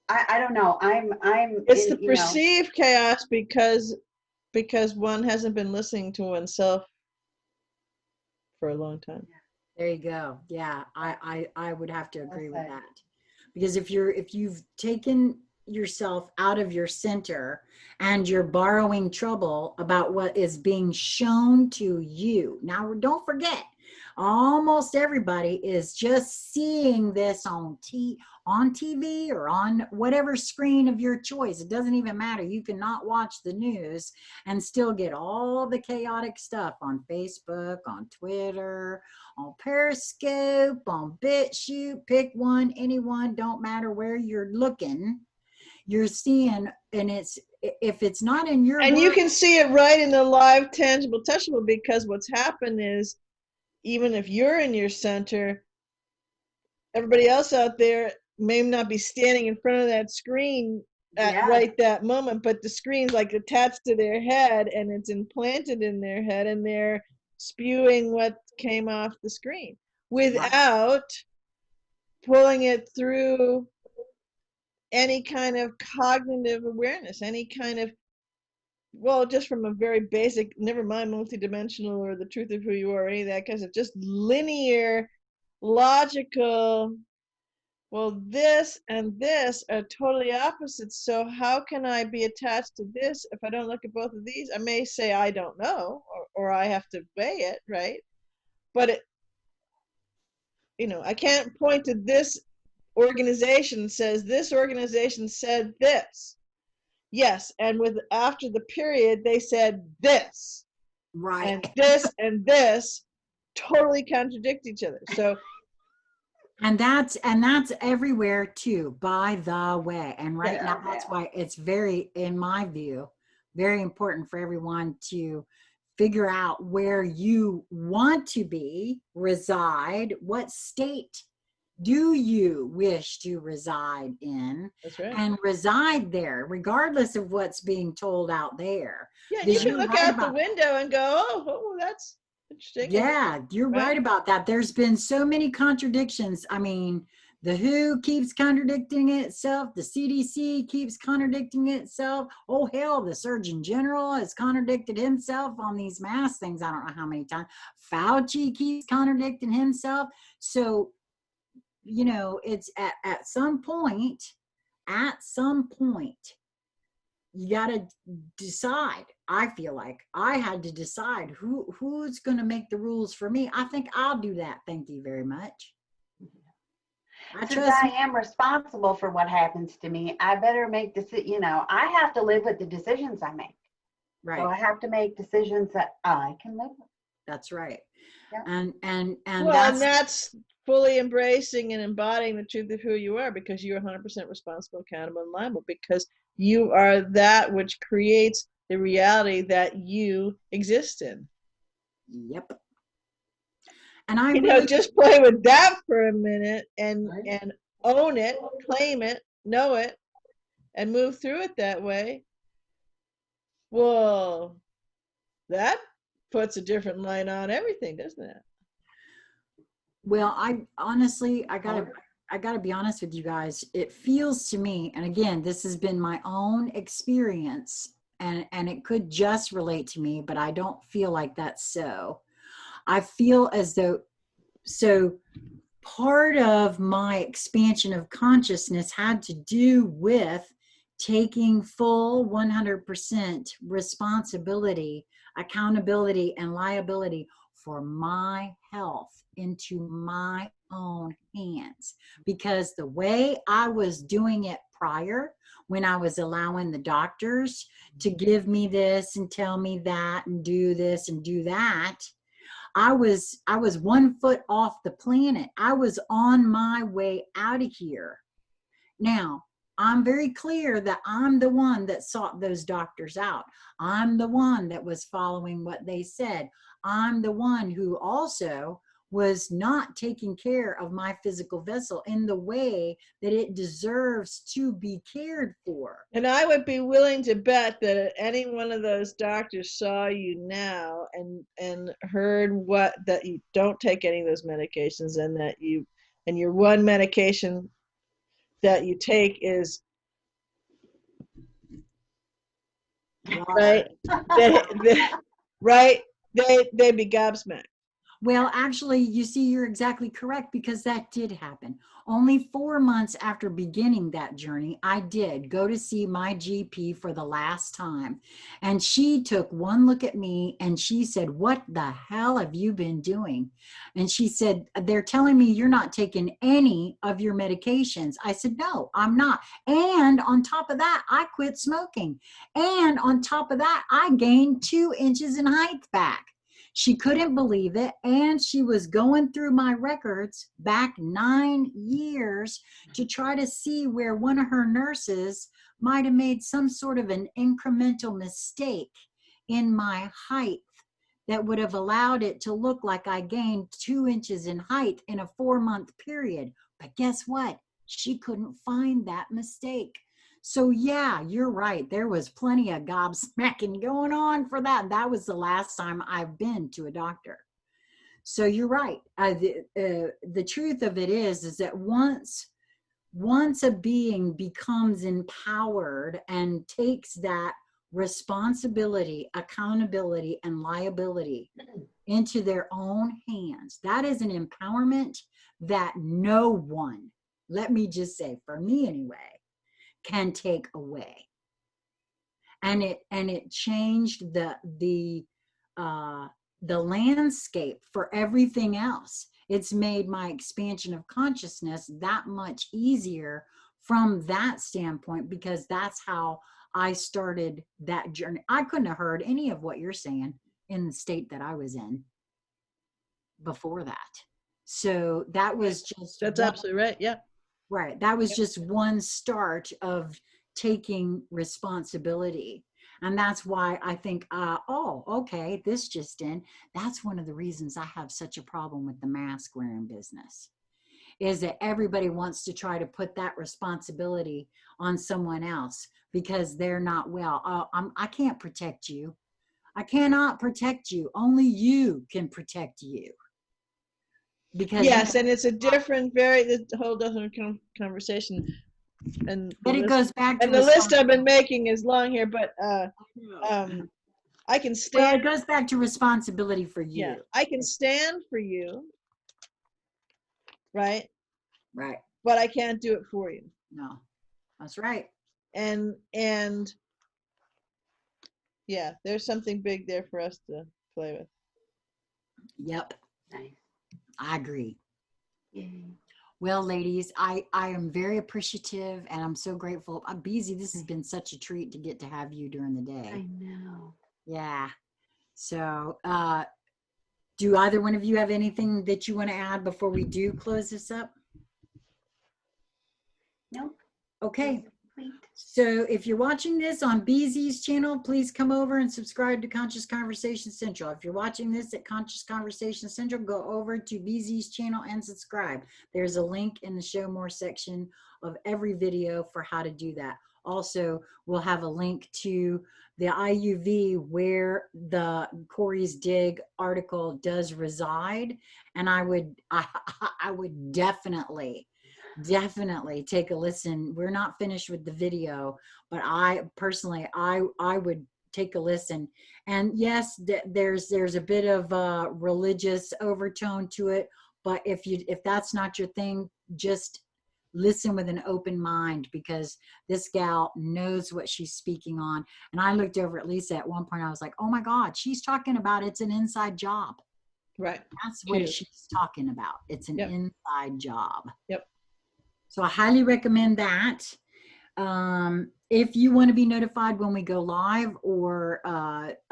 I don't know. It's the perceived chaos because one hasn't been listening to oneself for a long time. There you go. Yeah, I would have to agree with that. Because if you've taken yourself out of your center and you're borrowing trouble about what is being shown to you. Now, don't forget, almost everybody is just seeing this on TV or on whatever screen of your choice. It doesn't even matter. You cannot watch the news and still get all the chaotic stuff on Facebook, on Twitter, on Periscope, on BitChute, pick one, anyone, don't matter where you're looking, you're seeing, and if it's not in your and you can see it right in the live, tangible, touchable, because what's happened is, even if you're in your center, everybody else out there may not be standing in front of that screen at right that moment, but the screen's like attached to their head and it's implanted in their head, and they're spewing what came off the screen without pulling it through any kind of cognitive awareness, any kind of, well, just from a very basic, never mind multidimensional or the truth of who you are, or any of that kind of just linear, logical, well, this and this are totally opposites. So how can I be attached to this if I don't look at both of these? I may say I don't know, or I have to weigh it, right? But it, I can't point to this organization says this organization said this. Yes, and with after the period they said this. Right. And this totally contradict each other. So And that's everywhere too, by the way. And right now, that's why it's very, in my view, very important for everyone to figure out where you want to be, reside, what state do you wish to reside in. that's right. And reside there, regardless of what's being told out there. Yeah, you can look out the window and go, oh, that's interesting. Yeah, you're right about that. There's been so many contradictions. I mean, the WHO keeps contradicting itself. The CDC keeps contradicting itself. Oh, hell, the Surgeon General has contradicted himself on these mask things. I don't know how many times. Fauci keeps contradicting himself. So, it's at some point, you got to decide. I feel like I had to decide who's going to make the rules for me. I think I'll do that. Thank you very much. Since I am responsible for what happens to me, I better make decisions. I have to live with the decisions I make. Right. So I have to make decisions that I can live with. That's right. Yeah. And that's fully embracing and embodying the truth of who you are, because you're 100% responsible, accountable, and liable, because you are that which creates the reality that you exist in. Yep. And I just play with that for a minute and own it, claim it, know it, and move through it that way. Well, that puts a different light on everything, doesn't it? Well, I gotta be honest with you guys. It feels to me, and again, this has been my own experience, and it could just relate to me, but I don't feel like that's so. I feel as though, so part of my expansion of consciousness had to do with taking full 100% responsibility, accountability, and liability for my health into my own hands. Because the way I was doing it prior, when I was allowing the doctors to give me this and tell me that and do this and do that, I was 1 foot off the planet. I was on my way out of here. Now, I'm very clear that I'm the one that sought those doctors out. I'm the one that was following what they said. I'm the one who also was not taking care of my physical vessel in the way that it deserves to be cared for. And I would be willing to bet that any one of those doctors saw you now and heard that you don't take any of those medications, and that your one medication that you take is right. They'd be gobsmacked. Well, actually, you see, you're exactly correct, because that did happen. Only 4 months after beginning that journey, I did go to see my GP for the last time. And she took one look at me and she said, "What the hell have you been doing?" And she said, "They're telling me you're not taking any of your medications." I said, "No, I'm not. And on top of that, I quit smoking. And on top of that, I gained 2 inches in height back." She couldn't believe it, and she was going through my records back 9 years to try to see where one of her nurses might have made some sort of an incremental mistake in my height that would have allowed it to look like I gained 2 inches in height in a 4-month period. But guess what? She couldn't find that mistake. So yeah, you're right. There was plenty of gobsmacking going on for that. That was the last time I've been to a doctor. So you're right. The truth of it is that once once a being becomes empowered and takes that responsibility, accountability, and liability into their own hands, that is an empowerment that no one, let me just say, for me anyway, can take away. And it changed the landscape for everything else. It's made my expansion of consciousness that much easier from that standpoint, because that's how I started that journey. I couldn't have heard any of what you're saying in the state that I was in before that. So that was just That's absolutely right. Yeah. right. That was just one start of taking responsibility. And that's why I think, oh, okay, this just in. That's one of the reasons I have such a problem with the mask wearing business, is that everybody wants to try to put that responsibility on someone else because they're not well. I can't protect you. I cannot protect you. Only you can protect you. Because yes, and it's a different, the whole different conversation. And but it goes back to the list I've been making is long here, but I can stand. Well, it goes back to responsibility for you. Yeah, I can stand for you, right? Right. But I can't do it for you. No, that's right. And yeah, there's something big there for us to play with. Yep. Nice. I agree. Yay. Well, ladies, I am very appreciative and I'm so grateful. Beezy, this has been such a treat to get to have you during the day. I know. Yeah. So, do either one of you have anything that you want to add before we do close this up? Nope. Okay. So if you're watching this on BZ's channel, please come over and subscribe to Conscious Conversation Central. If you're watching this at Conscious Conversation Central, go over to BZ's channel and subscribe. There's a link in the Show More section of every video for how to do that. Also, we'll have a link to the IUV where the Corey's Dig article does reside. And I would definitely take a listen. We're not finished with the video, but I personally, I would take a listen. And yes, there's a bit of a religious overtone to it, but if that's not your thing, just listen with an open mind, because this gal knows what she's speaking on. And I looked over at Lisa at one point, I was like, oh my God, she's talking about it's an inside job. Right. That's what she's talking about. It's an inside job. Yep. So I highly recommend that. If you want to be notified when we go live or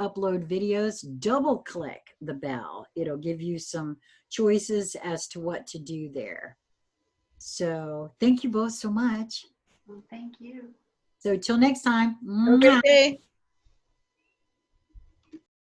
upload videos, double click the bell. It'll give you some choices as to what to do there. So thank you both so much. Well, thank you. So till next time. Okay.